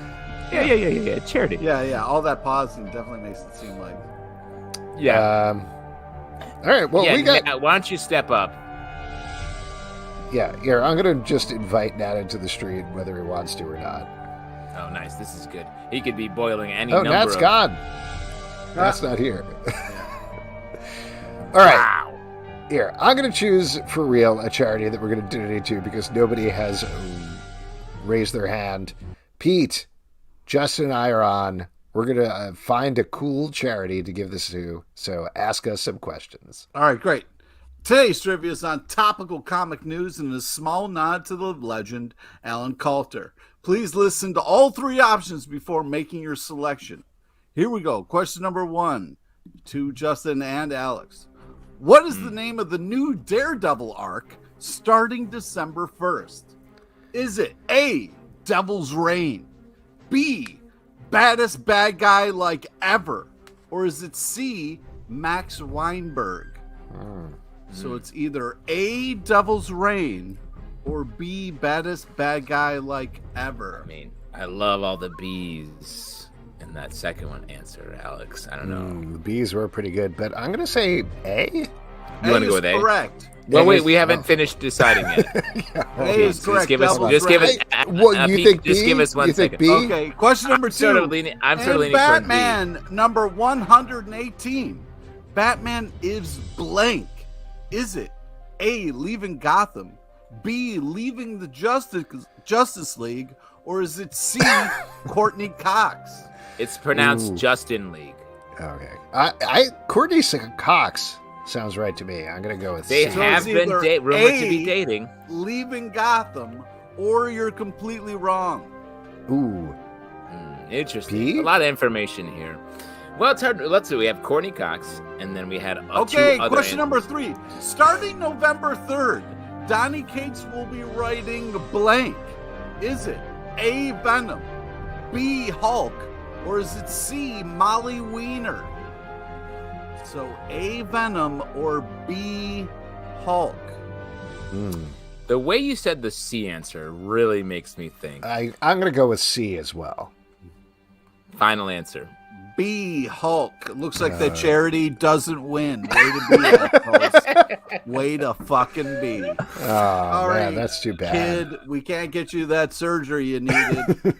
Yeah. Charity. Yeah. All that pausing definitely makes it seem like. Yeah. All right. Well, we got. Nat, why don't you step up? Yeah. Here, I'm gonna just invite Nat into the stream, whether he wants to or not. Oh, nice. This is good. He could be boiling any number. Oh, Nat's gone. Nat's not here. All right. Wow. Here, I'm going to choose for real a charity that we're going to donate to because nobody has raised their hand. Pete, Justin, and I are on. We're going to find a cool charity to give this to, so ask us some questions. All right, great. Today's trivia is on topical comic news and a small nod to the legend, Alan Coulter. Please listen to all three options before making your selection. Here we go. Question number 1 to Justin and Alex. What is the name of the new Daredevil arc starting December 1st? Is it A, Devil's Reign, B, Baddest Bad Guy Like Ever, or is it C, Max Weinberg? So it's either A, Devil's Reign, or B, Baddest Bad Guy Like Ever. I mean, I love all the B's in that second one answer, Alex. I don't know. The B's were pretty good, but I'm going to say A. You want to go with A? Correct. Well, wait, we haven't finished deciding yet. A is correct. Just give us. What you think? Just give us 1 second. B? Okay. Question number 2. I'm sort of leaning Batman number 118. Batman is blank. Is it A, leaving Gotham, B, leaving the Justice League, or is it C, Courtney Cox? It's pronounced Justin League. Okay. Courtney Cox sounds right to me. I'm going to go with They C. have been rumored to be dating. Leaving Gotham, or you're completely wrong. Ooh. Interesting. B? A lot of information here. Well, it's hard. Let's see. We have Courtney Cox, and then we had Okay, two other question number 3. Starting November 3rd, Donny Cates will be writing blank. Is it A, Venom, B, Hulk, or is it C, Molly Weiner? So A, Venom, or B, Hulk? The way you said the C answer really makes me think. I'm going to go with C as well. Final answer. B, Hulk. Looks like the charity doesn't win. Way to be, Alex. Way to fucking be. Oh, man, that's too bad. Kid, we can't get you that surgery you needed.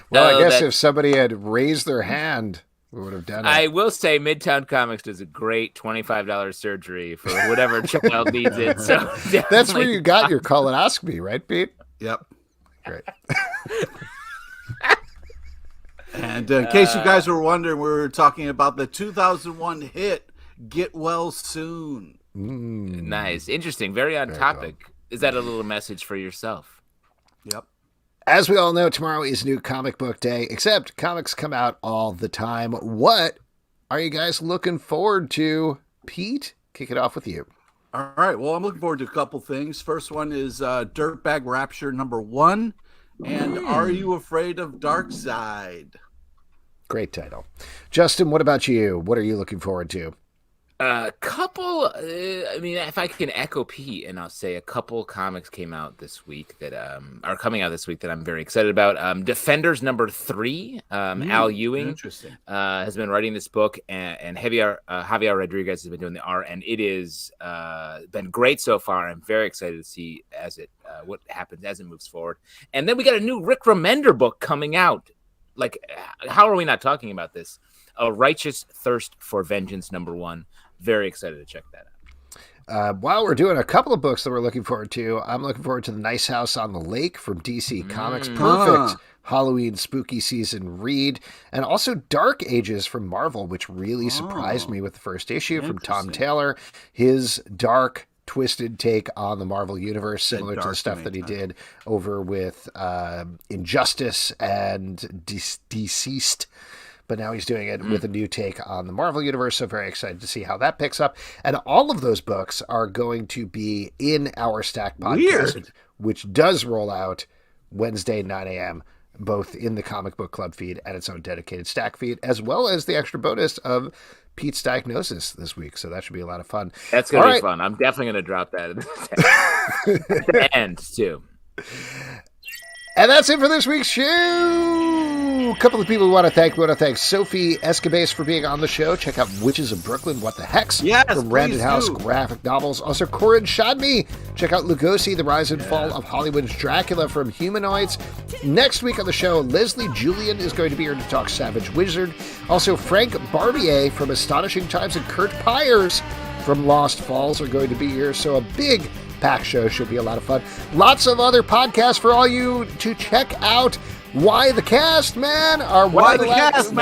Well, I guess if somebody had raised their hand, we would have done it. I will say Midtown Comics does a great $25 surgery for whatever child needs it. So that's where you got your colonoscopy, right, Pete? Yep. Great. And in case you guys were wondering, we were talking about the 2001 hit Get Well Soon. Nice. Interesting. Very on topic. Cool. Is that a little message for yourself? Yep. As we all know, tomorrow is New Comic Book Day, except comics come out all the time. What are you guys looking forward to? Pete, kick it off with you. All right. Well, I'm looking forward to a couple things. First one is Dirtbag Rapture #1. And Are You Afraid of Darkseid? Great title. Justin, what about you? What are you looking forward to? I mean, if I can echo Pete, and I'll say a couple comics came out this week that are coming out this week that I'm very excited about. Defenders #3, Al Ewing has been writing this book, and Javier Rodriguez has been doing the art, and it is been great so far. I'm very excited to see what happens as it moves forward. And then we got a new Rick Remender book coming out. Like, how are we not talking about this? A Righteous Thirst for Vengeance #1. Very excited to check that out. While we're doing a couple of books that we're looking forward to, I'm looking forward to The Nice House on the Lake from DC Comics. Perfect Halloween spooky season read. And also Dark Ages from Marvel, which really surprised me with the first issue from Tom Taylor. His dark, twisted take on the Marvel Universe, similar to the stuff that he did over with Injustice and Deceased. But now he's doing it with a new take on the Marvel Universe, so very excited to see how that picks up. And all of those books are going to be in our Stack podcast, which does roll out Wednesday, 9 a.m., both in the Comic Book Club feed and its own dedicated Stack feed, as well as the extra bonus of Pete's diagnosis this week. So that should be a lot of fun. That's going to be fun. I'm definitely going to drop that at the end, too. And that's it for this week's show. A couple of people we want to thank. We want to thank Sophie Escabasse for being on the show. Check out Witches of Brooklyn, What the Hex? From Random House Graphic Novels. Also, Koren Shadmi. Check out Lugosi, The Rise and Fall of Hollywood's Dracula from Humanoids. Next week on the show, Leslie Julian is going to be here to talk Savage Wizard. Also, Frank Barbier from Astonishing Times and Kurt Pyers from Lost Falls are going to be here. So a big pack show should be a lot of fun. Lots of other podcasts for all you to check out. Why the Cast Man, our Why the Cast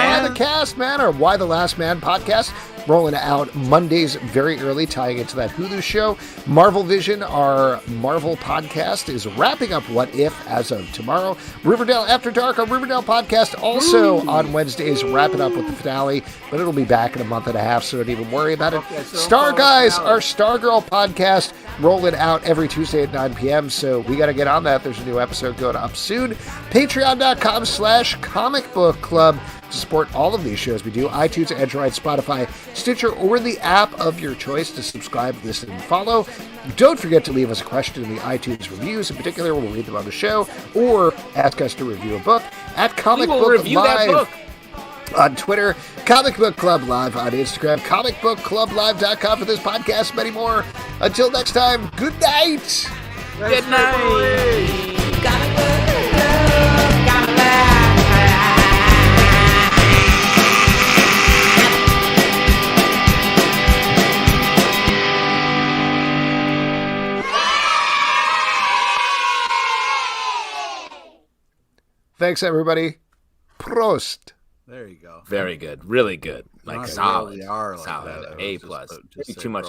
Man, our Why the Last Man podcast, rolling out Mondays very early, tying into that Hulu show. Marvel Vision, our Marvel podcast, is wrapping up What If as of tomorrow. Riverdale After Dark, our Riverdale podcast, also on Wednesdays, wrapping up with the finale, but it'll be back in a month and a half, so don't even worry about it. Star Guys, our Stargirl podcast, rolling out every Tuesday at 9 p.m., so we got to get on that. There's a new episode going up soon. Patreon.com/Comic Book Club to support all of these shows we do. iTunes, Android, Spotify, Stitcher, or the app of your choice to subscribe, listen, and follow. Don't forget to leave us a question in the iTunes reviews. In particular, we'll read them on the show, or ask us to review a book at Comic Book Live on Twitter, Comic Book Club Live on Instagram, comicbookclublive.com for this podcast, many more. Until next time, good night. Good night. Thanks, everybody. Prost. There you go. Very good. Really good. Like solid. Really are like solid. that. A+. Too much